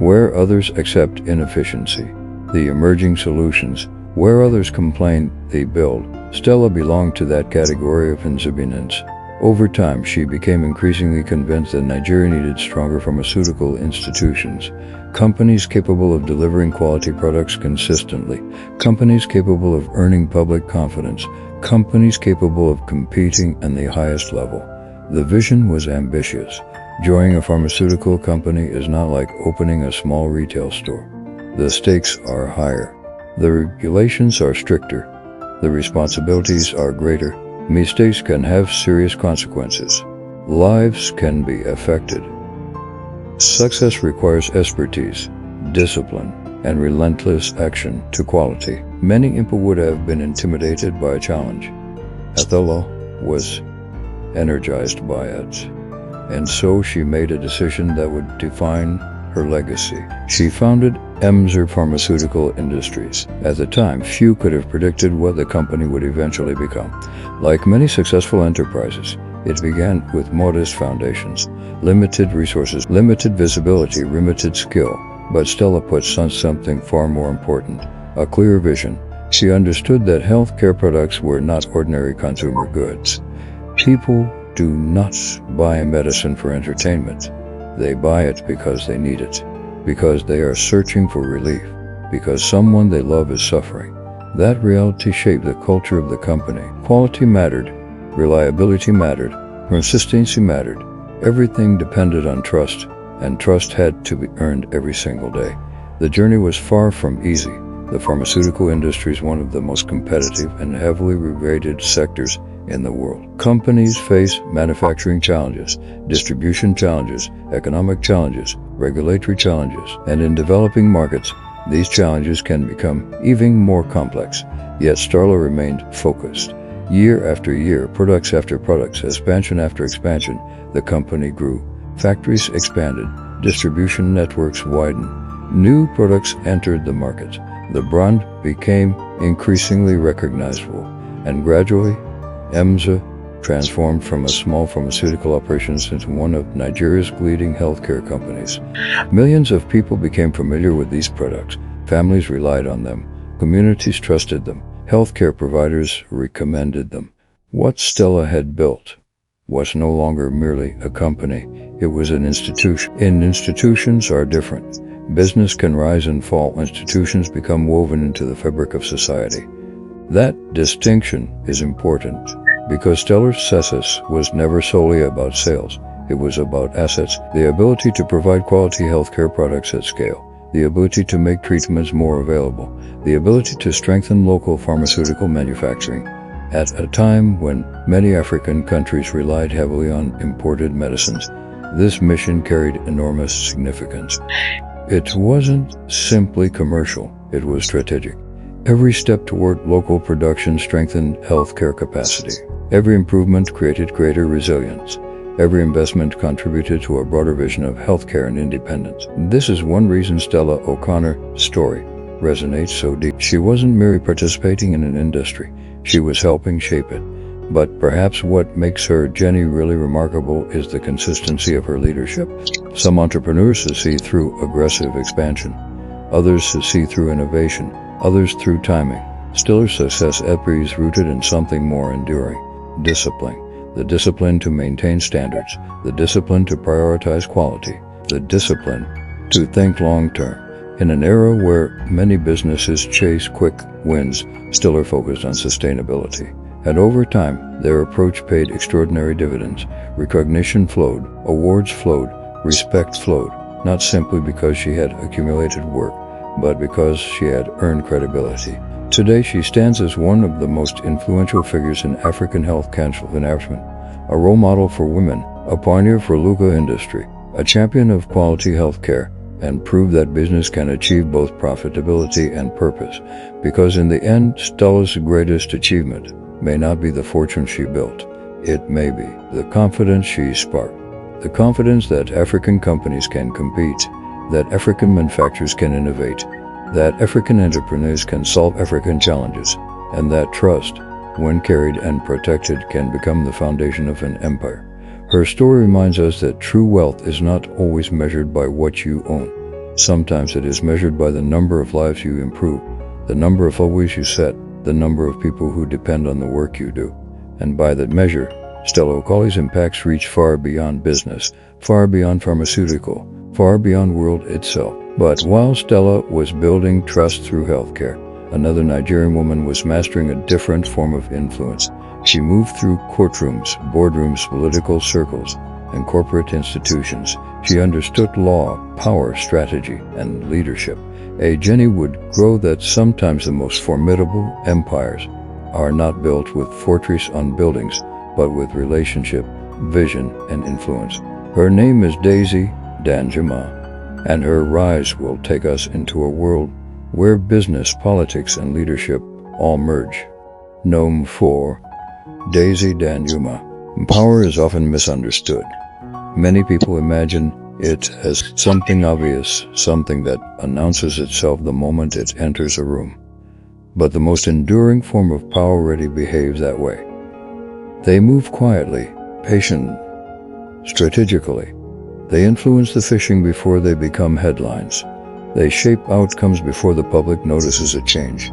Where others accept inefficiency, the emerging solutions. Where others complain, they build. Stella belonged to that category of inhabitants. Over time, she became increasingly convinced that Nigeria needed stronger pharmaceutical institutions, companies capable of delivering quality products consistently, companies capable of earning public confidence, companies capable of competing at the highest level. The vision was ambitious. Joining a pharmaceutical company is not like opening a small retail store. The stakes are higher. The regulations are stricter. The responsibilities are greater. Mistakes can have serious consequences. Lives can be affected. Success requires expertise, discipline, and relentless action to quality. Many people would have been intimidated by a challenge. Athela was energized by it, and so she made a decision that would define her legacy. She founded Emzer Pharmaceutical Industries. At the time, few could have predicted what the company would eventually become. Like many successful enterprises, it began with modest foundations, limited resources, limited visibility, limited skill. But Stella puts on something far more important, a clear vision. She understood that healthcare products were not ordinary consumer goods. People do not buy medicine for entertainment. They buy it because they need it, because they are searching for relief, because someone they love is suffering. That reality shaped the culture of the company. Quality mattered, reliability mattered, consistency mattered. Everything depended on trust, and trust had to be earned every single day. The journey was far from easy. The pharmaceutical industry is one of the most competitive and heavily regulated sectors in the world. Companies face manufacturing challenges, distribution challenges, economic challenges, regulatory challenges, and in developing markets, these challenges can become even more complex. Yet Stella remained focused. Year after year, products after products, expansion after expansion, the company grew. Factories expanded, distribution networks widened, new products entered the market. The brand became increasingly recognizable, and gradually, Emzer transformed from a small pharmaceutical operation into one of Nigeria's leading healthcare companies. Millions of people became familiar with these products. Families relied on them. Communities trusted them. Healthcare providers recommended them. What Stella had built was no longer merely a company. It was an institution. And institutions are different. Business can rise and fall. Institutions become woven into the fabric of society. That distinction is important because Stella's success was never solely about sales. It was about assets, the ability to provide quality healthcare products at scale, the ability to make treatments more available, the ability to strengthen local pharmaceutical manufacturing. At a time when many African countries relied heavily on imported medicines, this mission carried enormous significance. It wasn't simply commercial, it was strategic. Every step toward local production strengthened healthcare capacity. Every improvement created greater resilience. Every investment contributed to a broader vision of healthcare and independence. This is one reason Stella O'Connor's story resonates so deep. She wasn't merely participating in an industry, she was helping shape it. But perhaps what makes her journey really remarkable is the consistency of her leadership. Some entrepreneurs see through aggressive expansion, others see through innovation, others through timing. Stella's success is rooted in something more enduring: discipline. The discipline to maintain standards, the discipline to prioritize quality, the discipline to think long-term. In an era where many businesses chase quick wins, Stella focused on sustainability. And over time, their approach paid extraordinary dividends. Recognition flowed, awards flowed, respect flowed, not simply because she had accumulated work, but because she had earned credibility. Today, she stands as one of the most influential figures in African health council management, a role model for women, a pioneer for local industry, a champion of quality healthcare, and prove that business can achieve both profitability and purpose. Because in the end, Stella's greatest achievement may not be the fortune she built. It may be the confidence she sparked. The confidence that African companies can compete, that African manufacturers can innovate, that African entrepreneurs can solve African challenges, and that trust, when carried and protected, can become the foundation of an empire. Her story reminds us that true wealth is not always measured by what you own. Sometimes it is measured by the number of lives you improve, the number of followers you set, the number of people who depend on the work you do. And by that measure, Stella Okoli's impacts reach far beyond business, far beyond pharmaceutical, far beyond world itself. But while Stella was building trust through healthcare, another Nigerian woman was mastering a different form of influence. She moved through courtrooms, boardrooms, political circles, and corporate institutions. She understood law, power, strategy, and leadership. A Jenny would grow that sometimes the most formidable empires are not built with fortresses on buildings, but with relationship, vision, and influence. Her name is Daisy Danjuma, and her rise will take us into a world where business, politics, and leadership all merge. Nom for Daisy Danjuma. Power is often misunderstood. Many people imagine it as something obvious, something that announces itself the moment it enters a room. But the most enduring form of power rarely behaves that way. They move quietly, patiently, strategically. They influence the fishing before they become headlines. They shape outcomes before the public notices a change.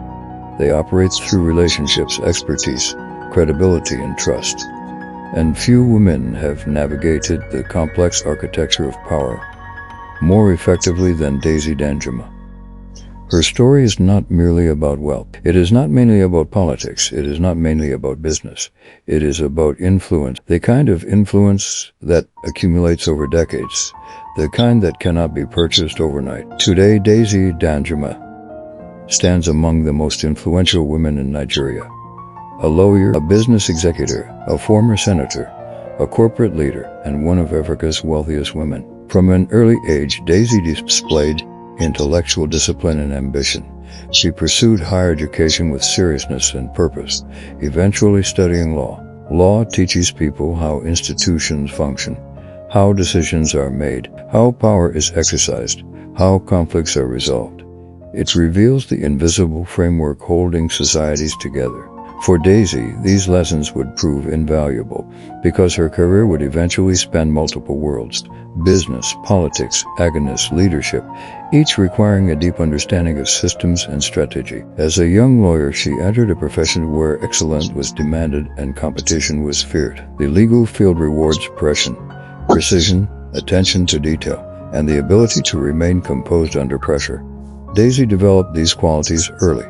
They operate through relationships, expertise, credibility, and trust. And few women have navigated the complex architecture of power more effectively than Daisy Danjuma. Her story is not merely about wealth. It is not mainly about politics. It is not mainly about business. It is about influence, the kind of influence that accumulates over decades, the kind that cannot be purchased overnight. Today, Daisy Danjuma stands among the most influential women in Nigeria. A lawyer, a business executive, a former senator, a corporate leader, and one of Africa's wealthiest women. From an early age, Daisy displayed intellectual discipline and ambition. She pursued higher education with seriousness and purpose, eventually studying law. Law teaches people how institutions function, how decisions are made, how power is exercised, how conflicts are resolved. It reveals the invisible framework holding societies together. For Daisy, these lessons would prove invaluable because her career would eventually span multiple worlds: business, politics, agonist, leadership, each requiring a deep understanding of systems and strategy. As a young lawyer, she entered a profession where excellence was demanded and competition was feared. The legal field rewards precision, attention to detail, and the ability to remain composed under pressure. Daisy developed these qualities early.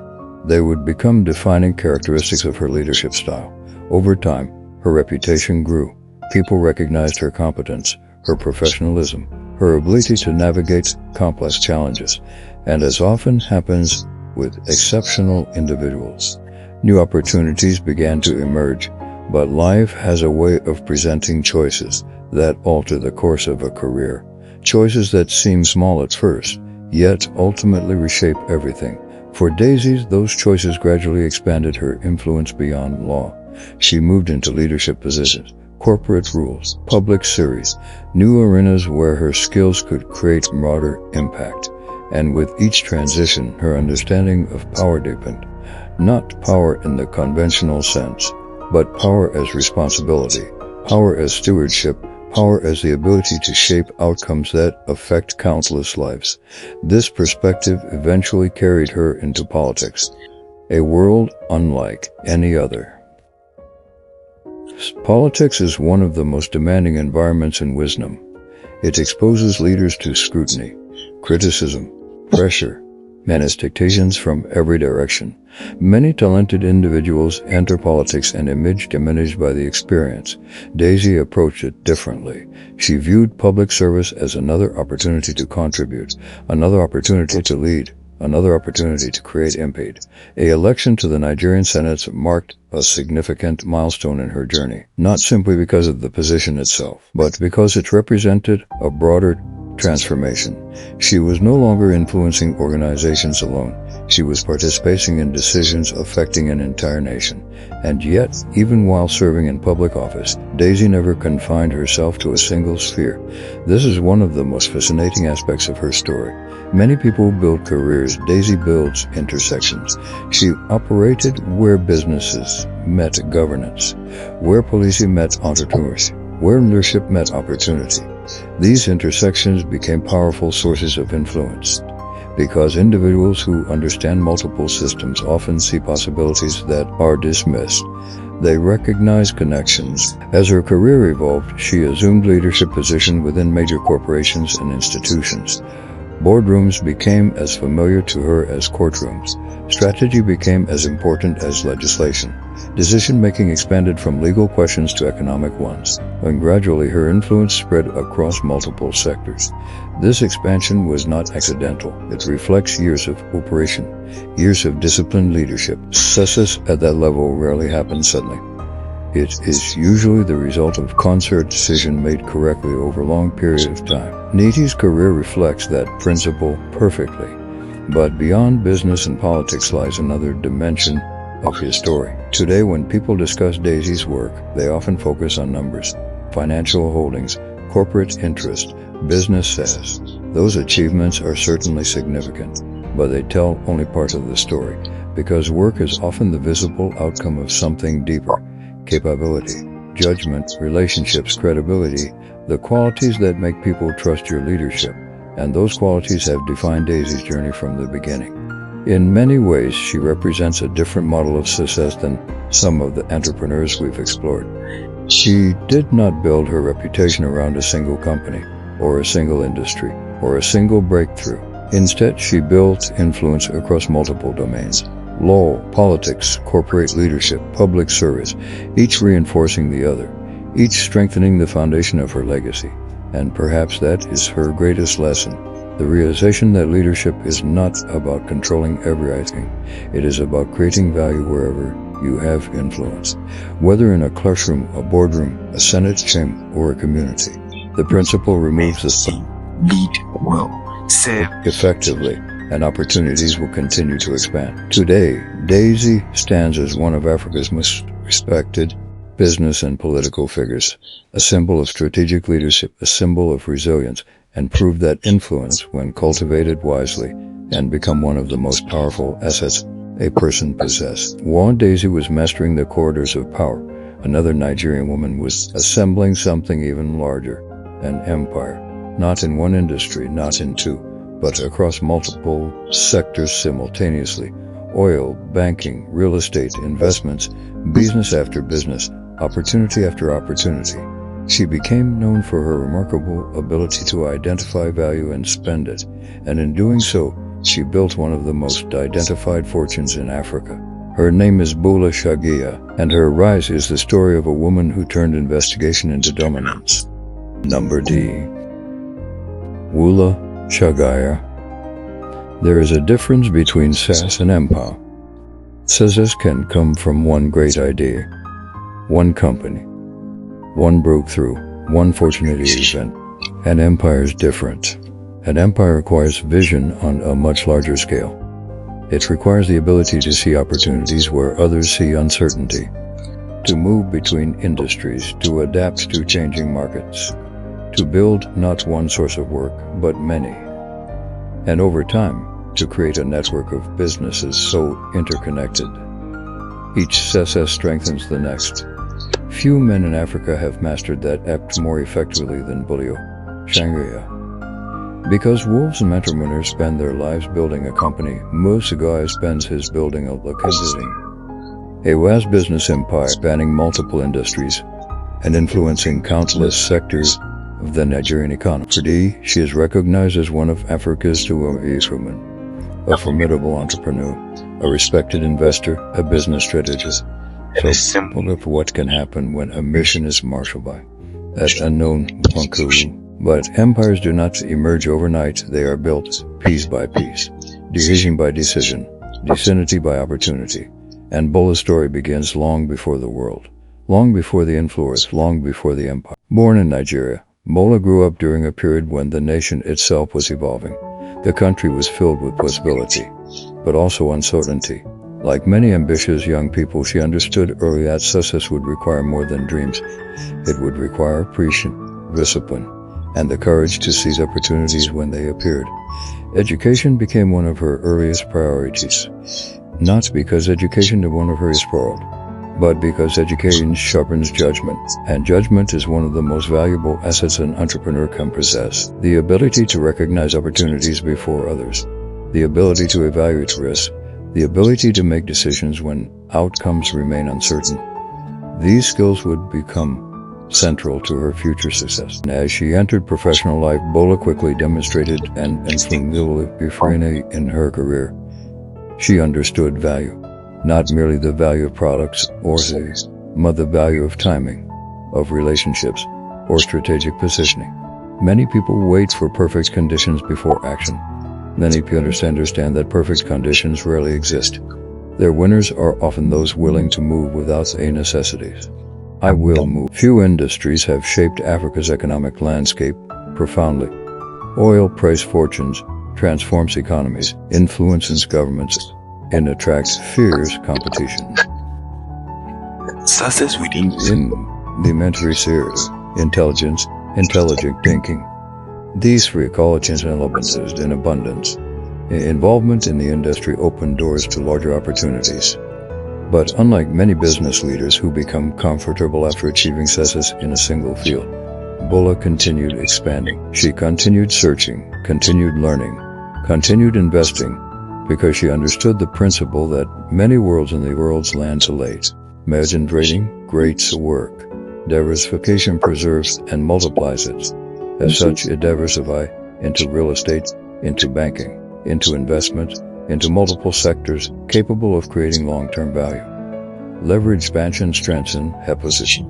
They would become defining characteristics of her leadership style. Over time, her reputation grew. People recognized her competence, her professionalism, her ability to navigate complex challenges, and as often happens with exceptional individuals, new opportunities began to emerge. But life has a way of presenting choices that alter the course of a career. Choices that seem small at first, yet ultimately reshape everything. For Daisy, those choices gradually expanded her influence beyond law. She moved into leadership positions, corporate rules, public service, new arenas where her skills could create broader impact. And with each transition, her understanding of power deepened. Not power in the conventional sense, but power as responsibility, power as stewardship, power as the ability to shape outcomes that affect countless lives. This perspective eventually carried her into politics, a world unlike any other. Politics is one of the most demanding environments in wisdom. It exposes leaders to scrutiny, criticism, pressure, and expectations from every direction. Many talented individuals enter politics and image diminished by the experience. Daisy approached it differently. She viewed public service as another opportunity to contribute, another opportunity to lead, another opportunity to create impact. An election to the Nigerian Senate marked a significant milestone in her journey, not simply because of the position itself, but because it represented a broader transformation. She was no longer influencing organizations alone. She was participating in decisions affecting an entire nation. And yet, even while serving in public office, Daisy never confined herself to a single sphere. This is one of the most fascinating aspects of her story. Many people build careers. Daisy builds intersections. She operated where businesses met governance, where policing met entrepreneurship, where leadership met opportunity. These intersections became powerful sources of influence, because individuals who understand multiple systems often see possibilities that are dismissed. They recognize connections. As her career evolved, she assumed leadership positions within major corporations and institutions. Boardrooms became as familiar to her as courtrooms. Strategy became as important as legislation. Decision-making expanded from legal questions to economic ones, and gradually her influence spread across multiple sectors. This expansion was not accidental. It reflects years of operation, years of disciplined leadership. Success at that level rarely happens suddenly. It is usually the result of concerted decision made correctly over long periods of time. Daisy's career reflects that principle perfectly. But beyond business and politics lies another dimension of his story. Today, when people discuss Daisy's work, they often focus on numbers, financial holdings, corporate interest, business success. Those achievements are certainly significant, but they tell only part of the story, because work is often the visible outcome of something deeper. Capability, judgment, relationships, credibility, the qualities that make people trust your leadership, and those qualities have defined Daisy's journey from the beginning. In many ways, she represents a different model of success than some of the entrepreneurs we've explored. She did not build her reputation around a single company, or a single industry, or a single breakthrough. Instead, she built influence across multiple domains: law, politics, corporate leadership, public service, each reinforcing the other, each strengthening the foundation of her legacy. And perhaps that is her greatest lesson. The realization that leadership is not about controlling everything. It is about creating value wherever you have influence, whether in a classroom, a boardroom, a Senate chamber, or a community. The principle removes the lead well, serve effectively, and opportunities will continue to expand. Today, Daisy stands as one of Africa's most respected business and political figures, a symbol of strategic leadership, a symbol of resilience, and prove that influence, when cultivated wisely, can become one of the most powerful assets a person possesses. While Daisy was mastering the corridors of power, another Nigerian woman was assembling something even larger, an empire. Not in one industry, not in two, but across multiple sectors simultaneously: oil, banking, real estate, investments, business after business, opportunity after opportunity. She became known for her remarkable ability to identify value and spend it, and in doing so, she built one of the most identified fortunes in Africa. Her name is Bula Shagia, and her rise is the story of a woman who turned investigation into dominance. Number D. Bula Shagia. There is a difference between success and empire. Success can come from one great idea, one company, one breakthrough, one fortunate event. An empire is different. An empire requires vision on a much larger scale. It requires the ability to see opportunities where others see uncertainty, to move between industries, to adapt to changing markets, to build not one source of work, but many. And over time, to create a network of businesses so interconnected. Each success strengthens the next. Few men in Africa have mastered that act more effectively than Bula Shagia. Because wolves and entrepreneurs spend their lives building a company, Shagia spends his building a locality. A vast business empire spanning multiple industries and influencing countless sectors of the Nigerian economy. Today, she is recognized as one of Africa's two women, a formidable entrepreneur, a respected investor, a business strategist. So symbol of what can happen when a mission is marshaled by that unknown Wankuru. But empires do not emerge overnight. They are built piece by piece, decision by decision, vicinity by opportunity. And Bula's story begins long before the world, long before the influence, long before the empire. Born in Nigeria, Bula grew up during a period when the nation itself was evolving. The country was filled with possibility. but also uncertainty. Like many ambitious young people, she understood early that success would require more than dreams. It would require patience, discipline, and the courage to seize opportunities when they appeared. Education became one of her earliest priorities, not because education is one of her is spoiled, but because education sharpens judgment, and judgment is one of the most valuable assets an entrepreneur can possess. The ability to recognize opportunities before others, the ability to evaluate risks, the ability to make decisions when outcomes remain uncertain. These skills would become central to her future success. As she entered professional life, Bola quickly demonstrated an inflexible befriending in her career. She understood value, not merely the value of products or services, but the value of timing, of relationships, or strategic positioning. Many people wait for perfect conditions before action. Many people understand that perfect conditions rarely exist. Their winners are often those willing to move without a necessities. I will move. Few industries have shaped Africa's economic landscape profoundly. Oil price fortunes, transforms economies, influences governments, and attracts fierce competition. Success within In the elementary series, intelligence, intelligent thinking. These three qualities and in abundance. Involvement in the industry opened doors to larger opportunities. But unlike many business leaders who become comfortable after achieving success in a single field, Bola continued expanding. She continued searching, continued learning, continued investing, because she understood the principle that many worlds in the world's land to late. Imagine trading, great work. Diversification preserves and multiplies it. As such, it diversifies into real estate, into banking, into investment, into multiple sectors capable of creating long-term value. Leverage expansion strengthen her position.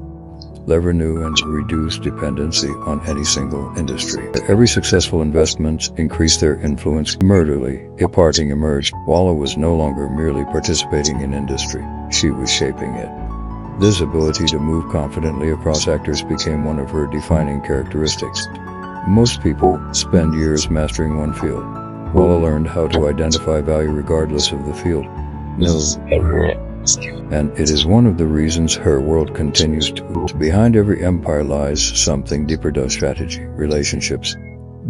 Revenue and reduce dependency on any single industry. Every successful investment increased their influence. Murderly, a parting emerged. Bola was no longer merely participating in industry, she was shaping it. This ability to move confidently across sectors became one of her defining characteristics. Most people spend years mastering one field. Bola learned how to identify value regardless of the field. And it is one of the reasons her world continues to. Behind every empire lies something deeper than strategy, relationships.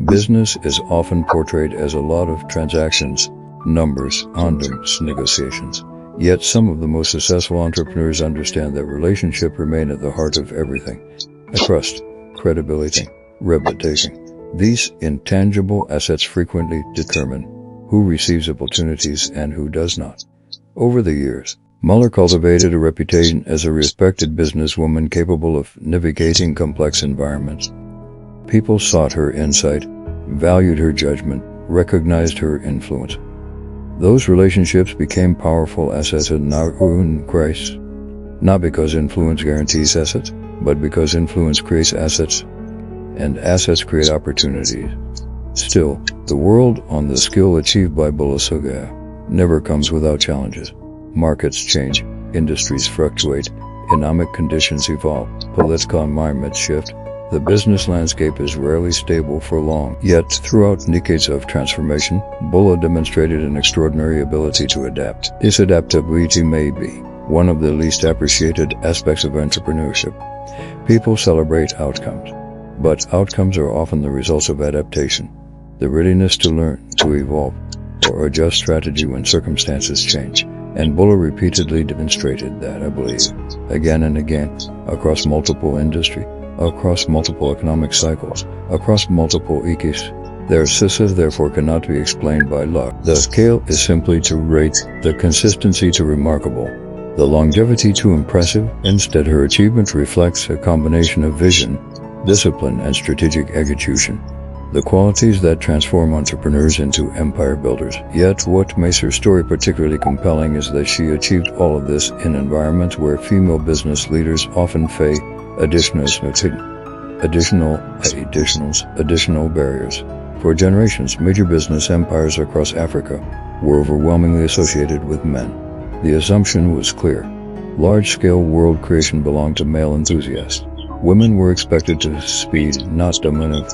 Business is often portrayed as a lot of transactions, numbers, condoms, negotiations. Yet some of the most successful entrepreneurs understand that relationships remain at the heart of everything. Trust, credibility, reputation. These intangible assets frequently determine who receives opportunities and who does not. Over the years, Muller cultivated a reputation as a respected businesswoman capable of navigating complex environments. People sought her insight, valued her judgment, recognized her influence. Those relationships became powerful assets in our own Christ, not because influence guarantees assets, but because influence creates assets, and assets create opportunities. Still, the world on the skill achieved by Bola Soga never comes without challenges. Markets change, industries fluctuate, economic conditions evolve, political environments shift. The business landscape is rarely stable for long. Yet, throughout decades of transformation, Bola demonstrated an extraordinary ability to adapt. This adaptability may be one of the least appreciated aspects of entrepreneurship. People celebrate outcomes, but outcomes are often the results of adaptation, the readiness to learn, to evolve, or adjust strategy when circumstances change. And Bola repeatedly demonstrated that, I believe, again and again, across multiple industries, across multiple economic cycles, across multiple ecosystems. Their success therefore cannot be explained by luck. The scale is simply too great, the consistency too remarkable, the longevity too impressive. Instead, her achievement reflects a combination of vision, discipline, and strategic execution, the qualities that transform entrepreneurs into empire builders. Yet what makes her story particularly compelling is that she achieved all of this in environments where female business leaders often face additional barriers. For generations, major business empires across Africa were overwhelmingly associated with men. The assumption was clear. Large-scale world creation belonged to male enthusiasts. Women were expected to speed, not dominate.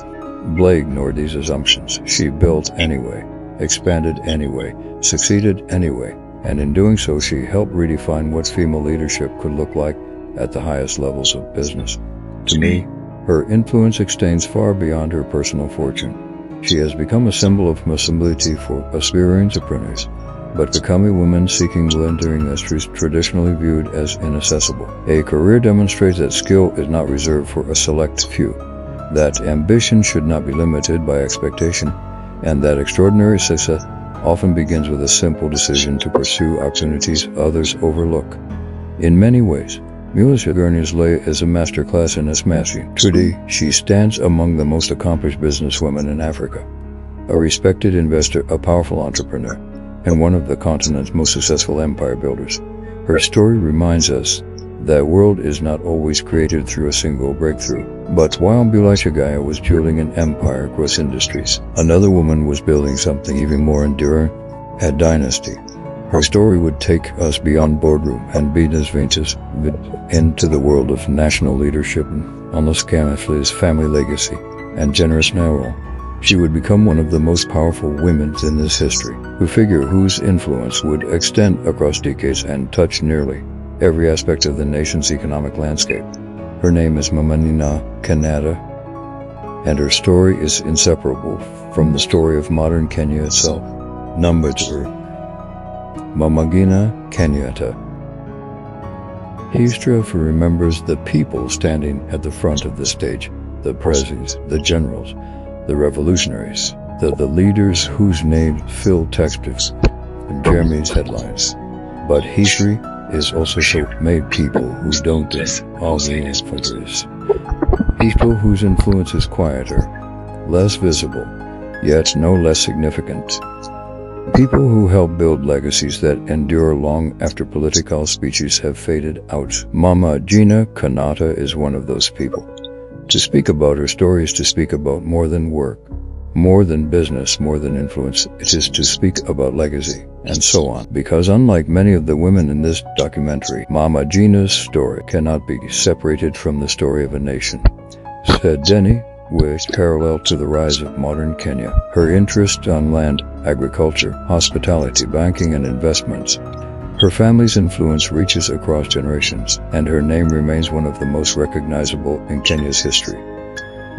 Bola ignored these assumptions. She built anyway, expanded anyway, succeeded anyway, and in doing so she helped redefine what female leadership could look like at the highest levels of business. To me, her influence extends far beyond her personal fortune. She has become a symbol of possibility for aspiring entrepreneurs, but becoming women seeking entering industries traditionally viewed as inaccessible. A career demonstrates that skill is not reserved for a select few, that ambition should not be limited by expectation, and that extraordinary success often begins with a simple decision to pursue opportunities others overlook. In many ways, Mulisa Gurney's lay is a masterclass in this mastery. Today, she stands among the most accomplished businesswomen in Africa, a respected investor, a powerful entrepreneur, and one of the continent's most successful empire builders. Her story reminds us that the world is not always created through a single breakthrough. But while Mulisa was building an empire across industries, another woman was building something even more enduring, a dynasty. Her story would take us beyond boardroom and business ventures into the world of national leadership, almost camouflages family legacy and generous narrow. She would become one of the most powerful women in this history, a figure whose influence would extend across decades and touch nearly every aspect of the nation's economic landscape. Her name is Mama Ngina Kenyatta, and her story is inseparable from the story of modern Kenya itself. Number 2. Mama Ngina Kenyatta. History remembers the people standing at the front of the stage, the presidents, the generals, the revolutionaries, the leaders whose names fill textbooks and Jeremy's headlines. But history is also made people who don't do all the influences. People whose influence is quieter, less visible, yet no less significant. People who help build legacies that endure long after political speeches have faded out. Mama Ngina Kenyatta is one of those people. To speak about her story is to speak about more than work, more than business, more than influence. It is to speak about legacy, and so on. Because unlike many of the women in this documentary, Mama Ngina's story cannot be separated from the story of a nation. Said Denny, with parallel to the rise of modern Kenya, her interest on land, agriculture, hospitality, banking, and investments. Her family's influence reaches across generations, and her name remains one of the most recognizable in Kenya's history.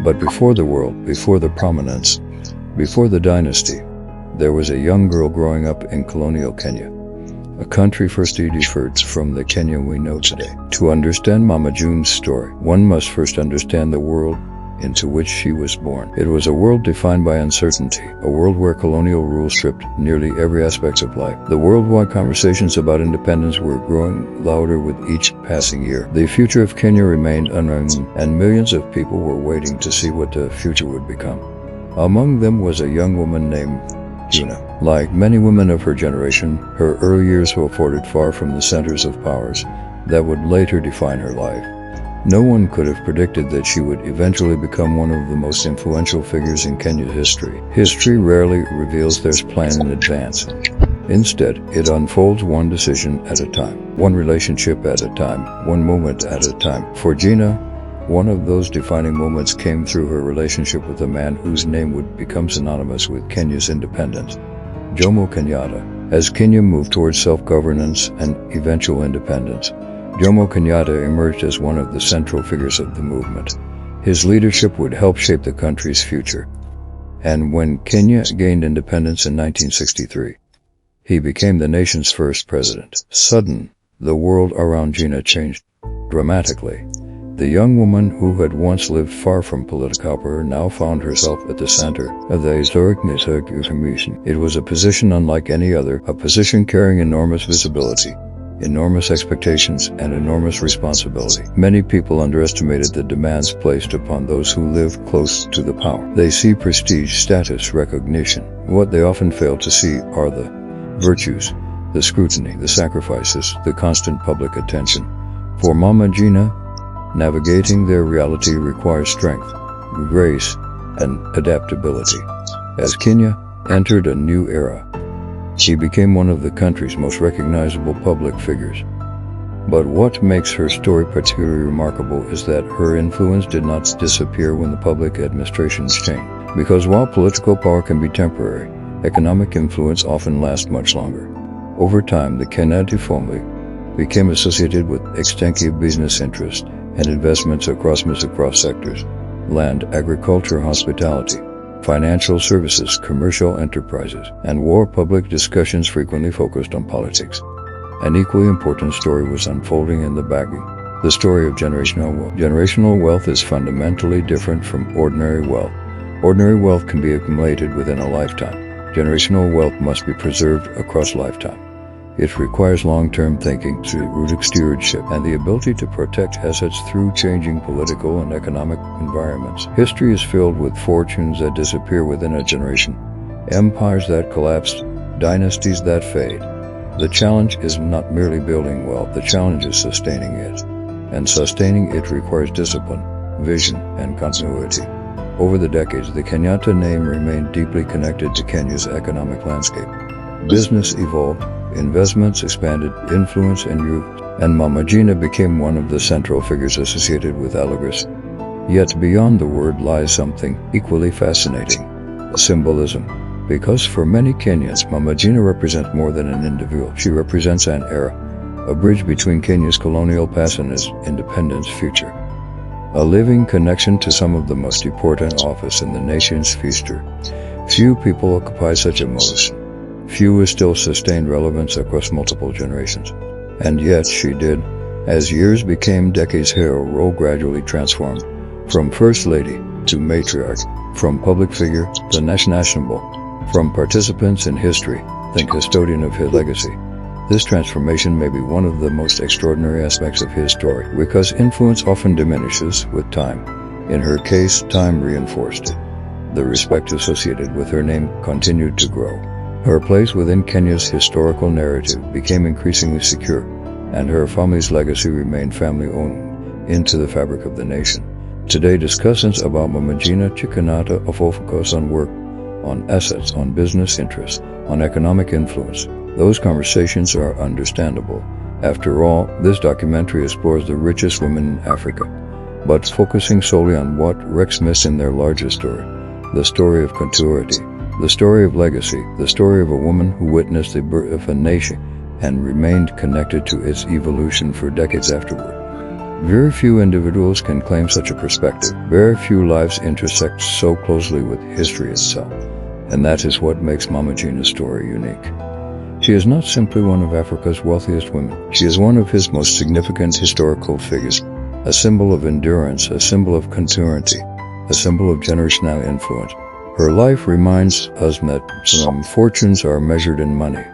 But before the world, before the prominence, before the dynasty, there was a young girl growing up in colonial Kenya, a country first differed from the Kenya we know today. To understand Mama Ngina's story, one must first understand the world into which she was born. It was a world defined by uncertainty, a world where colonial rule stripped nearly every aspect of life. The worldwide conversations about independence were growing louder with each passing year. The future of Kenya remained unknown, and millions of people were waiting to see what the future would become. Among them was a young woman named Ngina. Like many women of her generation, her early years were afforded far from the centers of powers that would later define her life. No one could have predicted that she would eventually become one of the most influential figures in Kenya's history. History rarely reveals their plan in advance. Instead, it unfolds one decision at a time, one relationship at a time, one moment at a time. For Ngina, one of those defining moments came through her relationship with a man whose name would become synonymous with Kenya's independence, Jomo Kenyatta. As Kenya moved towards self-governance and eventual independence, Jomo Kenyatta emerged as one of the central figures of the movement. His leadership would help shape the country's future. And when Kenya gained independence in 1963, he became the nation's first president. Suddenly, the world around Ngina changed dramatically. The young woman who had once lived far from political power now found herself at the center of the historic information. It was a position unlike any other, a position carrying enormous visibility, enormous expectations, and enormous responsibility. Many people underestimated the demands placed upon those who live close to the power. They see prestige, status, recognition. What they often fail to see are the virtues, the scrutiny, the sacrifices, the constant public attention. For Mama Ngina, navigating their reality requires strength, grace, and adaptability. As Kenya entered a new era, she became one of the country's most recognizable public figures. But what makes her story particularly remarkable is that her influence did not disappear when the public administrations changed. Because while political power can be temporary, economic influence often lasts much longer. Over time, the Kenyatta family became associated with extensive business interests and investments across sectors: land, agriculture, hospitality, financial services, commercial enterprises, and war. Public discussions frequently focused on politics. An equally important story was unfolding in the background: the story of generational wealth. Generational wealth is fundamentally different from ordinary wealth. Ordinary wealth can be accumulated within a lifetime. Generational wealth must be preserved across lifetime. It requires long-term thinking, strategic stewardship, and the ability to protect assets through changing political and economic environments. History is filled with fortunes that disappear within a generation, empires that collapse, dynasties that fade. The challenge is not merely building wealth, the challenge is sustaining it. And sustaining it requires discipline, vision, and continuity. Over the decades, the Kenyatta name remained deeply connected to Kenya's economic landscape. Business evolved, investments expanded, influence and youth, and Mama Gina became one of the central figures associated with legacy. Yet beyond the word lies something equally fascinating: symbolism. Because for many Kenyans, Mama Gina represents more than an individual. She represents an era, a bridge between Kenya's colonial past and its independence future. A living connection to some of the most important offices in the nation's future. Few people occupy such a post. Few still sustain relevance across multiple generations. And yet she did. As years became decades, her role gradually transformed. From First Lady to matriarch, from public figure to national symbol, from participants in history to custodian of his legacy. This transformation may be one of the most extraordinary aspects of his story, because influence often diminishes with time. In her case, time reinforced it. The respect associated with her name continued to grow. Her place within Kenya's historical narrative became increasingly secure, and her family's legacy remained family-owned into the fabric of the nation. Today, discussions about Mama Gina Kenyatta focus on work, on assets, on business interests, on economic influence. Those conversations are understandable. After all, this documentary explores the richest women in Africa, but focusing solely on what Rex missed in their larger story: the story of continuity, the story of legacy, the story of a woman who witnessed the birth of a nation and remained connected to its evolution for decades afterward. Very few individuals can claim such a perspective. Very few lives intersect so closely with history itself. And that is what makes Mama Gina's story unique. She is not simply one of Africa's wealthiest women. She is one of his most significant historical figures, a symbol of endurance, a symbol of continuity, a symbol of generational influence. Her life reminds us that some fortunes are measured in money,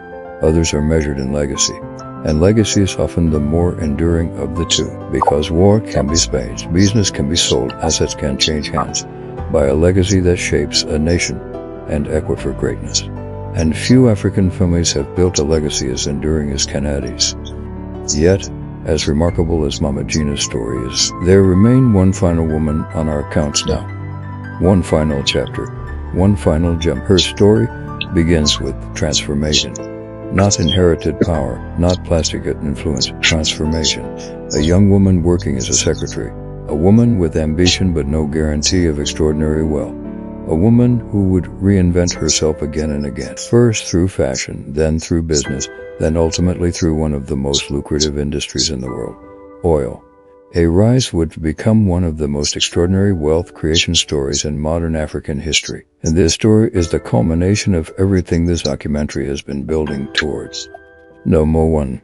others are measured in legacy. And legacy is often the more enduring of the two, because war can be staged, business can be sold, assets can change hands, by a legacy that shapes a nation and equipped for greatness. And few African families have built a legacy as enduring as Kenyatta's. Yet, as remarkable as Mama Gina's story is, there remain one final woman on our accounts now. One final chapter, one final gem. Her story begins with transformation. Not inherited power, not plastic influence, transformation. A young woman working as a secretary. A woman with ambition but no guarantee of extraordinary wealth. A woman who would reinvent herself again and again. First through fashion, then through business, then ultimately through one of the most lucrative industries in the world, oil. A rise would become one of the most extraordinary wealth creation stories in modern African history. And this story is the culmination of everything this documentary has been building towards. Number 1.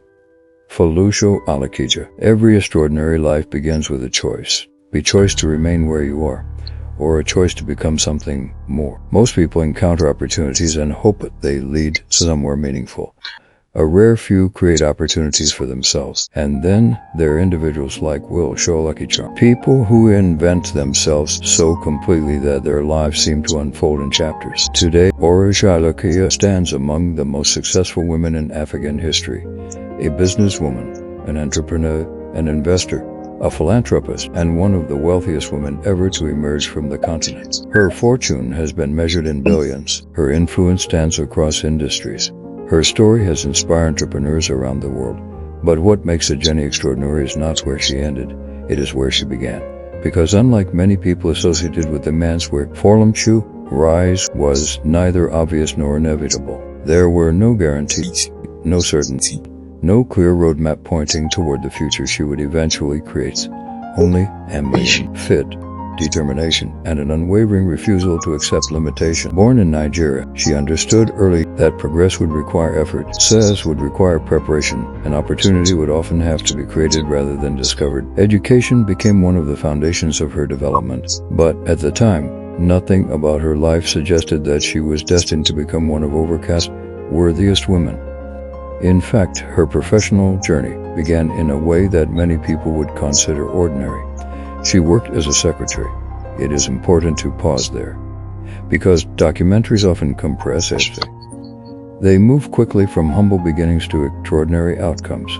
Felusho Alakija. Every extraordinary life begins with a choice. A choice to remain where you are, or a choice to become something more. Most people encounter opportunities and hope that they lead somewhere meaningful. A rare few create opportunities for themselves, and then there are individuals like Lucky people who invent themselves so completely that their lives seem to unfold in chapters. Today, Lucky stands among the most successful women in African history. A businesswoman, an entrepreneur, an investor, a philanthropist, and one of the wealthiest women ever to emerge from the continent. Her fortune has been measured in billions. Her influence stands across industries. Her story has inspired entrepreneurs around the world. But what makes a Jenny extraordinary is not where she ended, it is where she began. Because unlike many people associated with the man's work, rise was neither obvious nor inevitable. There were no guarantees, no certainty, no clear roadmap pointing toward the future she would eventually create. Only ambition, fit, determination, and an unwavering refusal to accept limitation. Born in Nigeria, she understood early that progress would require effort, success would require preparation, and opportunity would often have to be created rather than discovered. Education became one of the foundations of her development, but at the time, nothing about her life suggested that she was destined to become one of Overcast's wealthiest women. In fact, her professional journey began in a way that many people would consider ordinary. She worked as a secretary. It is important to pause there, because documentaries often compress history. They move quickly from humble beginnings to extraordinary outcomes.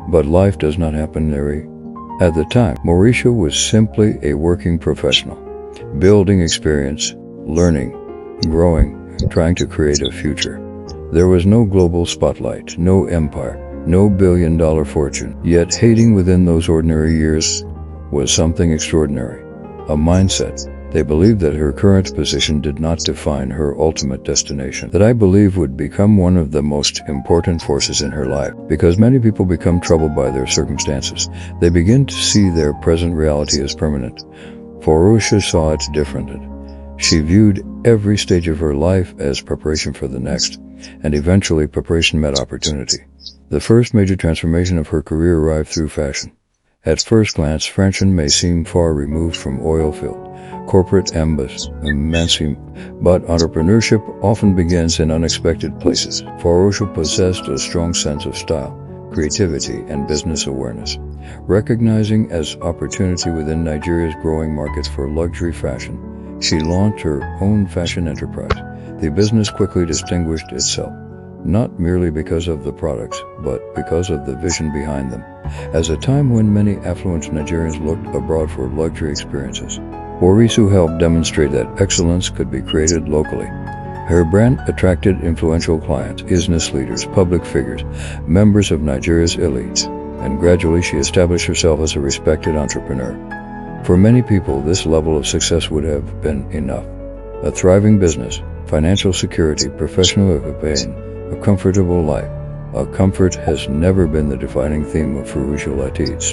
But life does not happen there. At the time, Mauricia was simply a working professional, building experience, learning, growing, trying to create a future. There was no global spotlight, no empire, no billion-dollar fortune. Yet hating within those ordinary years was something extraordinary, a mindset. They believed that her current position did not define her ultimate destination, that I believe would become one of the most important forces in her life. Because many people become troubled by their circumstances, they begin to see their present reality as permanent. Mauricia saw it differently. She viewed every stage of her life as preparation for the next, and eventually preparation met opportunity. The first major transformation of her career arrived through fashion. At first glance, fashion may seem far removed from oil-filled corporate ambition, but entrepreneurship often begins in unexpected places. Mauricia possessed a strong sense of style, creativity, and business awareness. Recognizing as opportunity within Nigeria's growing market for luxury fashion, she launched her own fashion enterprise. The business quickly distinguished itself, not merely because of the products, but because of the vision behind them. As a time when many affluent Nigerians looked abroad for luxury experiences, Mauricia helped demonstrate that excellence could be created locally. Her brand attracted influential clients, business leaders, public figures, members of Nigeria's elite, and gradually she established herself as a respected entrepreneur. For many people, this level of success would have been enough. A thriving business, financial security, professional well-being, a comfortable life. A comfort has never been the defining theme of Mauricia Latit's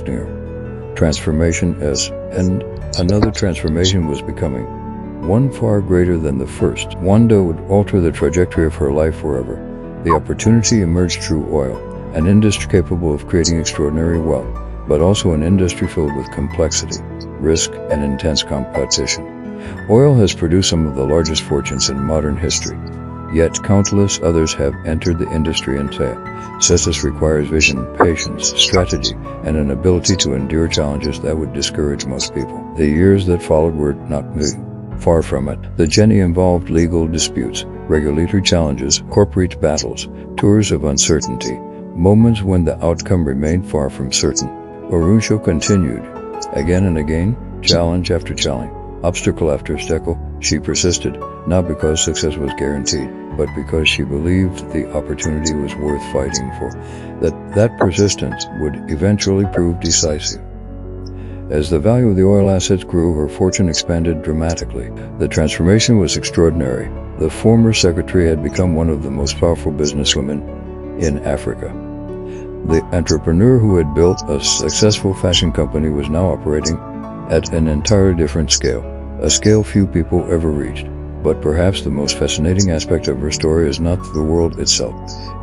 transformation and another transformation was becoming, one far greater than the first, one that would alter the trajectory of her life forever. The opportunity emerged through oil, an industry capable of creating extraordinary wealth, but also an industry filled with complexity, risk, and intense competition. Oil has produced some of the largest fortunes in modern history, yet countless others have entered the industry and failed. Success requires vision, patience, strategy, and an ability to endure challenges that would discourage most people. The years that followed were not far from it. The journey involved legal disputes, regulatory challenges, corporate battles, tours of uncertainty, moments when the outcome remained far from certain. Mauricia continued. Again and again, challenge after challenge, obstacle after obstacle, she persisted, not because success was guaranteed, but because she believed the opportunity was worth fighting for, that persistence would eventually prove decisive. As the value of the oil assets grew, her fortune expanded dramatically. The transformation was extraordinary. The former secretary had become one of the most powerful businesswomen in Africa. The entrepreneur who had built a successful fashion company was now operating at an entirely different scale, a scale few people ever reached. But perhaps the most fascinating aspect of her story is not the world itself.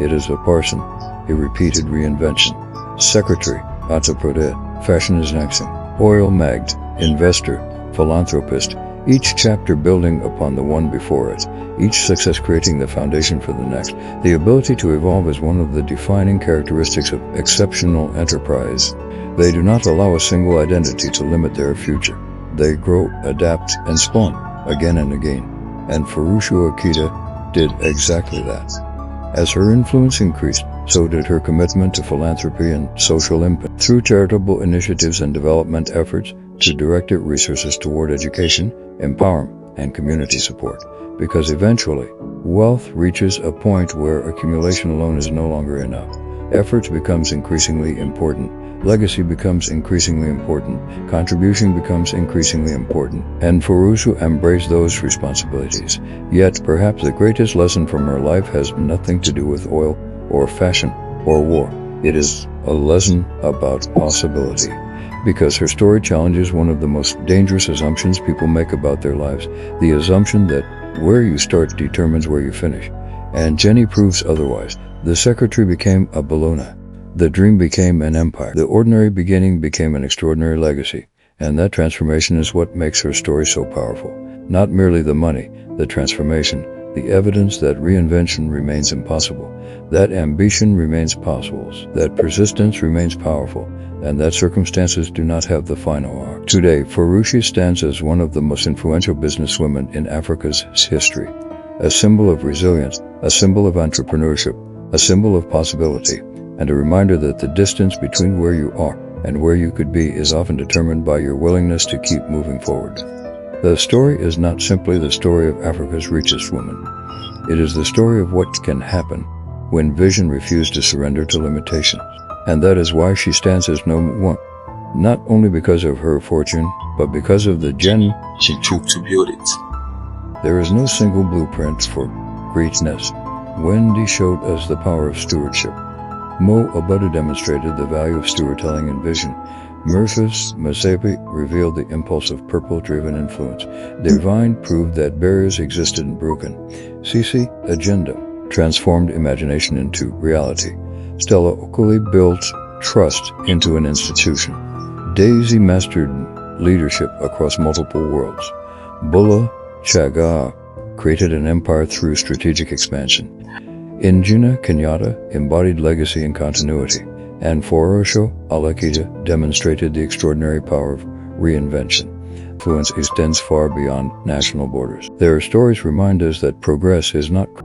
It is a person, a repeated reinvention. Secretary, entrepreneur, fashion is next, oil magnate, investor, philanthropist, each chapter building upon the one before it, each success creating the foundation for the next. The ability to evolve is one of the defining characteristics of exceptional enterprise. They do not allow a single identity to limit their future. They grow, adapt, and spawn again and again. And Mauricia Akita did exactly that. As her influence increased, so did her commitment to philanthropy and social impact. Through charitable initiatives and development efforts, to directed resources toward education, empowerment, and community support. Because eventually, wealth reaches a point where accumulation alone is no longer enough. Effort becomes increasingly important, legacy becomes increasingly important, contribution becomes increasingly important, and Furushu embraced those responsibilities. Yet, perhaps the greatest lesson from her life has nothing to do with oil, or fashion, or war. It is a lesson about possibility. Because her story challenges one of the most dangerous assumptions people make about their lives, the assumption that where you start determines where you finish. And Jenny proves otherwise. The secretary became a Bellona. The dream became an empire. The ordinary beginning became an extraordinary legacy. And that transformation is what makes her story so powerful. Not merely the money, the transformation, the evidence that reinvention remains impossible, that ambition remains possible, that persistence remains powerful, and that circumstances do not have the final arc. Today, Furushu stands as one of the most influential businesswomen in Africa's history, a symbol of resilience, a symbol of entrepreneurship, a symbol of possibility, and a reminder that the distance between where you are and where you could be is often determined by your willingness to keep moving forward. The story is not simply the story of Africa's richest woman. It is the story of what can happen when vision refuses to surrender to limitations. And that is why she stands as number one, not only because of her fortune, but because of the gem she took to build it. There is no single blueprint for greatness. Wendy showed us the power of stewardship. Mo Abudu demonstrated the value of storytelling and vision. Murphys Masepi revealed the impulse of purple-driven influence. Divine proved that barriers existed and broken. Cece Agenda transformed imagination into reality. Stella Okuli built trust into an institution. Daisy mastered leadership across multiple worlds. Bulla Chaga created an empire through strategic expansion. Injuna Kenyatta embodied legacy and continuity. And Furushu Alakija demonstrated the extraordinary power of reinvention. Influence extends far beyond national borders. Their stories remind us that progress is not